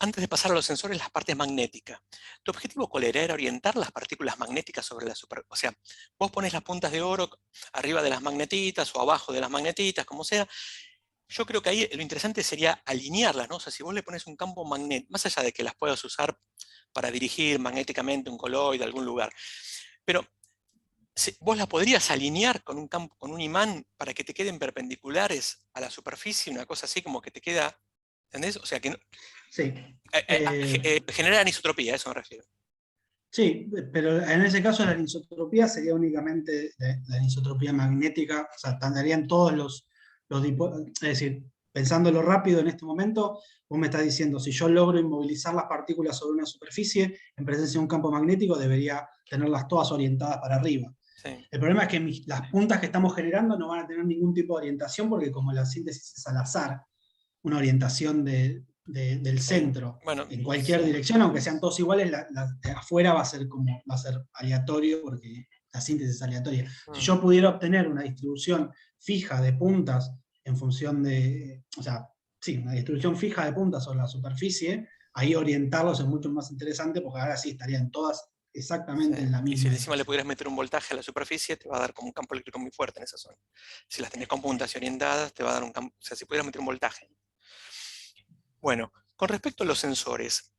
Antes de pasar a los sensores, las partes magnéticas. ¿Tu objetivo cuál era? ¿Era orientar las partículas magnéticas sobre la superficie? O sea, vos pones las puntas de oro arriba de las magnetitas o abajo de las magnetitas, como sea. Yo creo que ahí lo interesante sería alinearlas, ¿no? O sea, si vos le pones un campo magnético, más allá de que las puedas usar para dirigir magnéticamente un coloide a algún lugar, pero vos las podrías alinear con un campo, con un imán para que te queden perpendiculares a la superficie, una cosa así como que te queda, ¿entendés? O sea, que sí. genera anisotropía, a eso me refiero. Sí, pero en ese caso la anisotropía sería únicamente la anisotropía magnética, o sea, andarían todos los es decir, pensándolo rápido en este momento, vos me estás diciendo, si yo logro inmovilizar las partículas sobre una superficie, en presencia de un campo magnético, debería tenerlas todas orientadas para arriba. Sí. El problema es que las puntas que estamos generando no van a tener ningún tipo de orientación, porque como la síntesis es al azar, una orientación del centro, bueno, en cualquier dirección, aunque sean todos iguales, la de afuera va a ser aleatorio, porque la síntesis es aleatoria. Si yo pudiera obtener una distribución fija de puntas en función de, o sea, sí, una distribución fija de puntas sobre la superficie, ahí orientarlos es mucho más interesante, porque ahora sí estarían todas exactamente en la misma. Y si encima le pudieras meter un voltaje a la superficie, te va a dar como un campo eléctrico muy fuerte en esa zona. Si las tenés con puntas y orientadas, te va a dar un campo, o sea, si pudieras meter un voltaje. Bueno, con respecto a los sensores,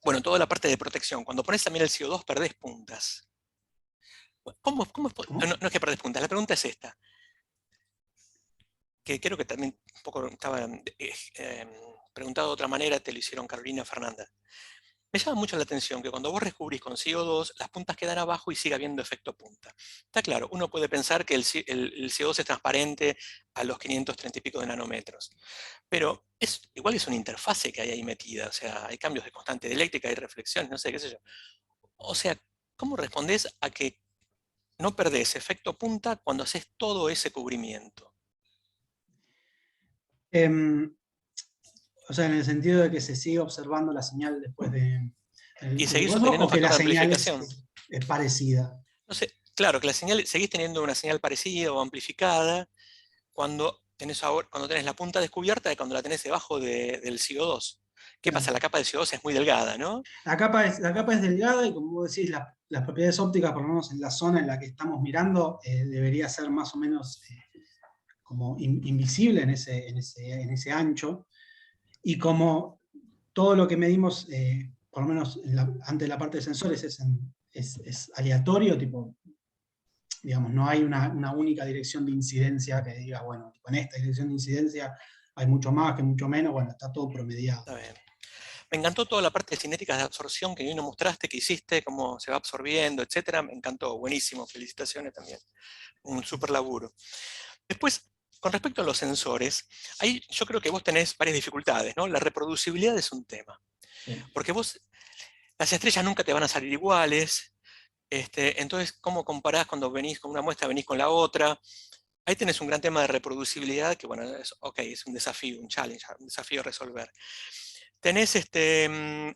bueno, toda la parte de protección, cuando pones también el CO2 perdés puntas. ¿Cómo? No es que perdés puntas, la pregunta es esta, que creo que también un poco estaba preguntado de otra manera, te lo hicieron Carolina Fernanda. Me llama mucho la atención que cuando vos descubrís con CO2, las puntas quedan abajo y sigue habiendo efecto punta. Está claro, uno puede pensar que el CO2 es transparente a los 530 y pico de nanómetros, pero igual es una interfase que hay ahí metida, o sea, hay cambios de constante de eléctrica, hay reflexiones, no sé, qué sé yo. O sea, ¿cómo respondés a que no perdés efecto punta cuando haces todo ese cubrimiento? O sea, en el sentido de que se sigue observando la señal después de... Y seguís obteniendo o que la factor de señal amplificación. es parecida. No sé, claro, que la señal, seguís teniendo una señal parecida o amplificada, cuando tenés la punta descubierta y cuando la tenés debajo del CO2. ¿Qué Claro. pasa? La capa de CO2 es muy delgada, ¿no? La capa es delgada y, como vos decís, las propiedades ópticas, por lo menos en la zona en la que estamos mirando, debería ser más o menos como invisible en ese ancho. Y como todo lo que medimos, por lo menos antes de la parte de sensores, es aleatorio, tipo, digamos, no hay una única dirección de incidencia que diga, bueno, tipo, en esta dirección de incidencia hay mucho más que mucho menos, bueno, está todo promediado. Está bien. Me encantó toda la parte de cinéticas de absorción que hoy nos mostraste, que hiciste, cómo se va absorbiendo, etcétera. Me encantó, buenísimo, felicitaciones también. Un súper laburo. Después, con respecto a los sensores, ahí yo creo que vos tenés varias dificultades, ¿no? La reproducibilidad es un tema. Sí. Porque las estrellas nunca te van a salir iguales. Entonces, ¿cómo comparás cuando venís con una muestra, venís con la otra? Ahí tenés un gran tema de reproducibilidad que, bueno, es un desafío, un challenge, un desafío a resolver. Tenés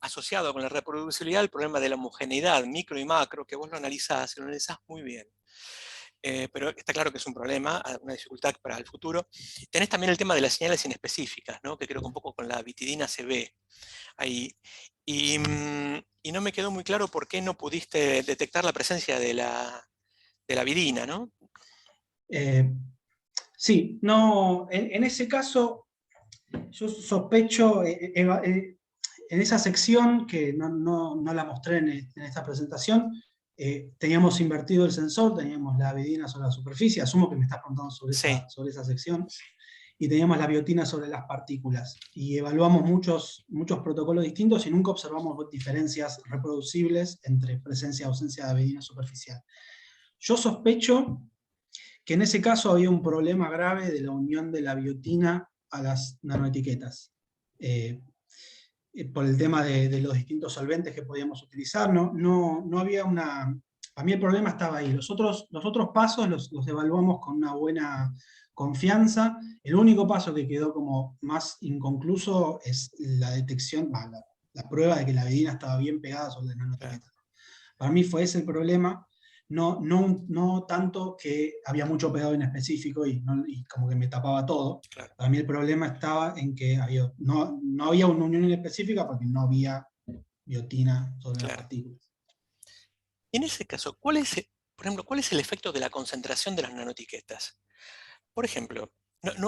asociado con la reproducibilidad el problema de la homogeneidad, micro y macro, que vos lo analizás muy bien. Pero está claro que es un problema, una dificultad para el futuro. Tenés también el tema de las señales inespecíficas, ¿no? Que creo que un poco con la vitidina se ve ahí. Y no me quedó muy claro por qué no pudiste detectar la presencia de la vidina, ¿no? Sí, no, en ese caso, yo sospecho, en esa sección, que no la mostré en esta presentación, teníamos invertido el sensor, teníamos la vidina sobre la superficie, asumo que me estás preguntando sobre, Sí. sobre esa sección, y teníamos la biotina sobre las partículas. Y evaluamos muchos protocolos distintos y nunca observamos diferencias reproducibles entre presencia y ausencia de vidina superficial. Yo sospecho que en ese caso había un problema grave de la unión de la biotina a las nanoetiquetas. Por el tema de los distintos solventes que podíamos utilizar, no había una... A mí el problema estaba ahí. Los otros pasos los evaluamos con una buena confianza. El único paso que quedó como más inconcluso es la detección, la prueba de que la vidina estaba bien pegada sobre las nanoetiquetas. Para mí fue ese el problema. No tanto que había mucho pegado en específico y como que me tapaba todo. Claro. Para mí el problema estaba en que no había una unión en específica porque no había biotina sobre las partículas. En ese caso, por ejemplo, ¿cuál es el efecto de la concentración de las nanoetiquetas? Por ejemplo,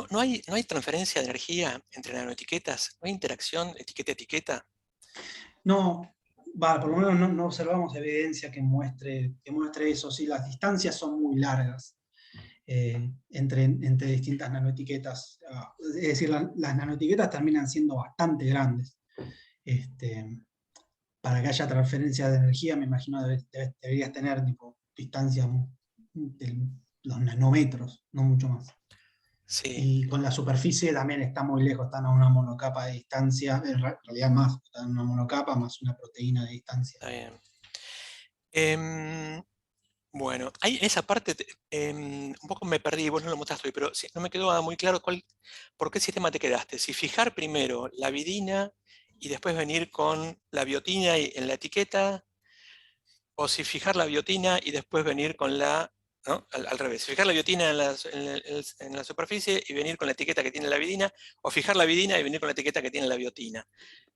¿no hay transferencia de energía entre nanoetiquetas? ¿No hay interacción etiqueta-etiqueta? No, por lo menos no observamos evidencia que muestre eso. Sí, las distancias son muy largas entre distintas nanoetiquetas. Es decir, las nanoetiquetas terminan siendo bastante grandes. Para que haya transferencia de energía, me imagino deberías tener tipo distancias de los nanómetros, no mucho más. Sí. Y con la superficie también está muy lejos, están a una monocapa de distancia, en realidad más, están en una monocapa más una proteína de distancia. Está bien. Bueno, ahí en esa parte un poco me perdí, vos no lo mostraste hoy, pero no me quedó muy claro por qué sistema te quedaste. Si fijar primero la vidina y después venir con la biotina en la etiqueta, o si fijar la biotina y después venir con ¿no? Al revés, fijar la biotina en la superficie y venir con la etiqueta que tiene la vidina, o fijar la vidina y venir con la etiqueta que tiene la biotina.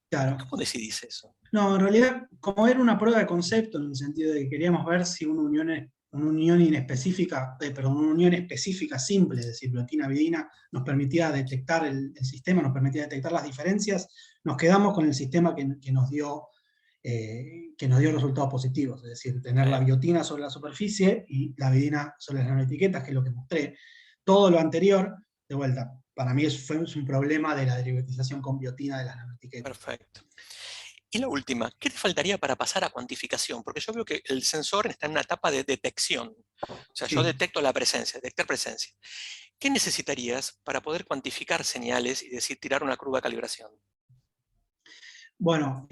Claro. ¿Cómo decidís eso? No, en realidad, como era una prueba de concepto, en el sentido de que queríamos ver si una unión inespecífica, una unión específica simple, es decir, biotina-vidina, nos permitía detectar el sistema, nos permitía detectar las diferencias, nos quedamos con el sistema que nos dio resultados positivos, es decir, tener la biotina sobre la superficie y la vidina sobre las nanoetiquetas, que es lo que mostré. Todo lo anterior, de vuelta, para mí fue un problema de la derivatización con biotina de las nanoetiquetas. Perfecto. Y la última, ¿qué te faltaría para pasar a cuantificación? Porque yo veo que el sensor está en una etapa de detección. O sea, Sí. yo detecto la presencia, detectar presencia. ¿Qué necesitarías para poder cuantificar señales y decir, tirar una curva de calibración? Bueno,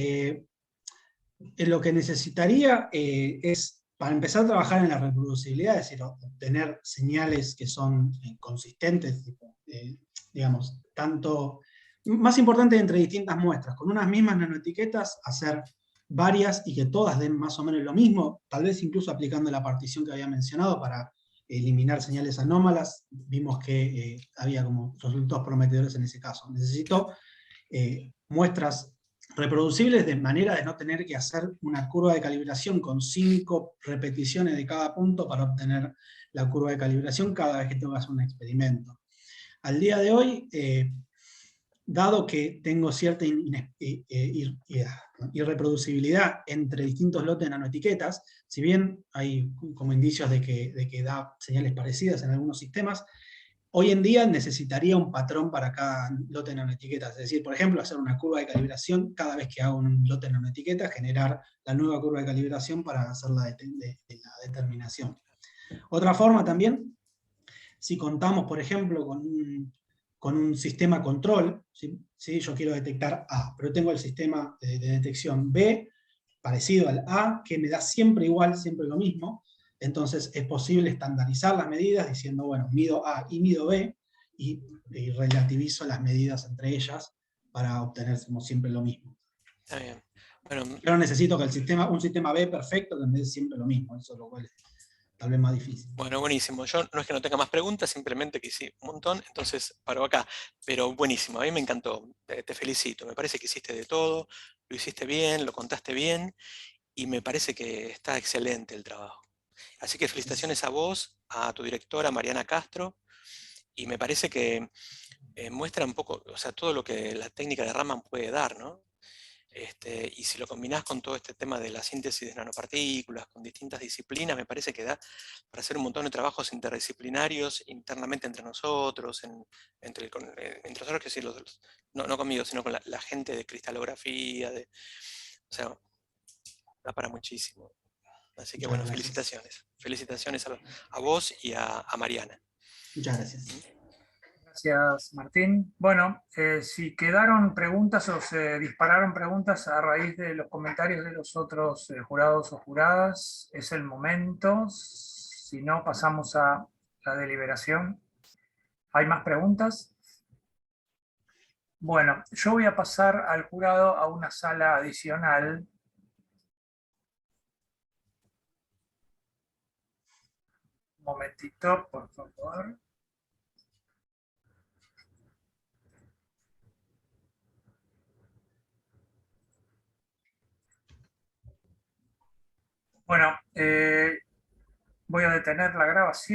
lo que necesitaría es, para empezar a trabajar en la reproducibilidad, es decir, obtener señales que son consistentes, digamos, tanto, más importante entre distintas muestras, con unas mismas nanoetiquetas, hacer varias y que todas den más o menos lo mismo, tal vez incluso aplicando la partición que había mencionado para eliminar señales anómalas, vimos que había como resultados prometedores en ese caso. Necesito muestras reproducibles de manera de no tener que hacer una curva de calibración con 5 repeticiones de cada punto para obtener la curva de calibración cada vez que tengo que hacer un experimento. Al día de hoy, dado que tengo cierta irreproducibilidad entre distintos lotes de nanoetiquetas, si bien hay como indicios de que da señales parecidas en algunos sistemas, hoy en día necesitaría un patrón para cada lote de nanoetiquetas. Es decir, por ejemplo, hacer una curva de calibración cada vez que hago un lote de nanoetiquetas, generar la nueva curva de calibración para hacer la determinación. Otra forma también, si contamos, por ejemplo, con un sistema control, ¿sí? Yo quiero detectar A, pero tengo el sistema de detección B, parecido al A, que me da siempre igual, siempre lo mismo. Entonces es posible estandarizar las medidas diciendo, bueno, mido A y mido B, y relativizo las medidas entre ellas para obtener como siempre lo mismo. Está bien. Bueno, yo no necesito que un sistema B perfecto que me dé siempre lo mismo, eso lo cual es tal vez más difícil. Bueno, buenísimo. Yo no es que no tenga más preguntas, simplemente que sí, un montón, entonces paro acá. Pero buenísimo, a mí me encantó, te felicito. Me parece que hiciste de todo, lo hiciste bien, lo contaste bien, y me parece que está excelente el trabajo. Así que felicitaciones a vos, a tu directora Mariana Castro, y me parece que muestra un poco, o sea, todo lo que la técnica de Raman puede dar, ¿no? Y si lo combinás con todo este tema de la síntesis de nanopartículas, con distintas disciplinas, me parece que da para hacer un montón de trabajos interdisciplinarios internamente entre nosotros, entre nosotros, que sí, no conmigo, sino con la gente de cristalografía, o sea, da para muchísimo. Así que Muchas bueno, gracias. felicitaciones. Felicitaciones a vos y a Mariana. Muchas gracias. Gracias, Martín. Bueno, si quedaron preguntas o se dispararon preguntas a raíz de los comentarios de los otros jurados o juradas, es el momento. Si no, pasamos a la deliberación. ¿Hay más preguntas? Bueno, yo voy a pasar al jurado a una sala adicional. Un momentito, por favor. Bueno, voy a detener la grabación.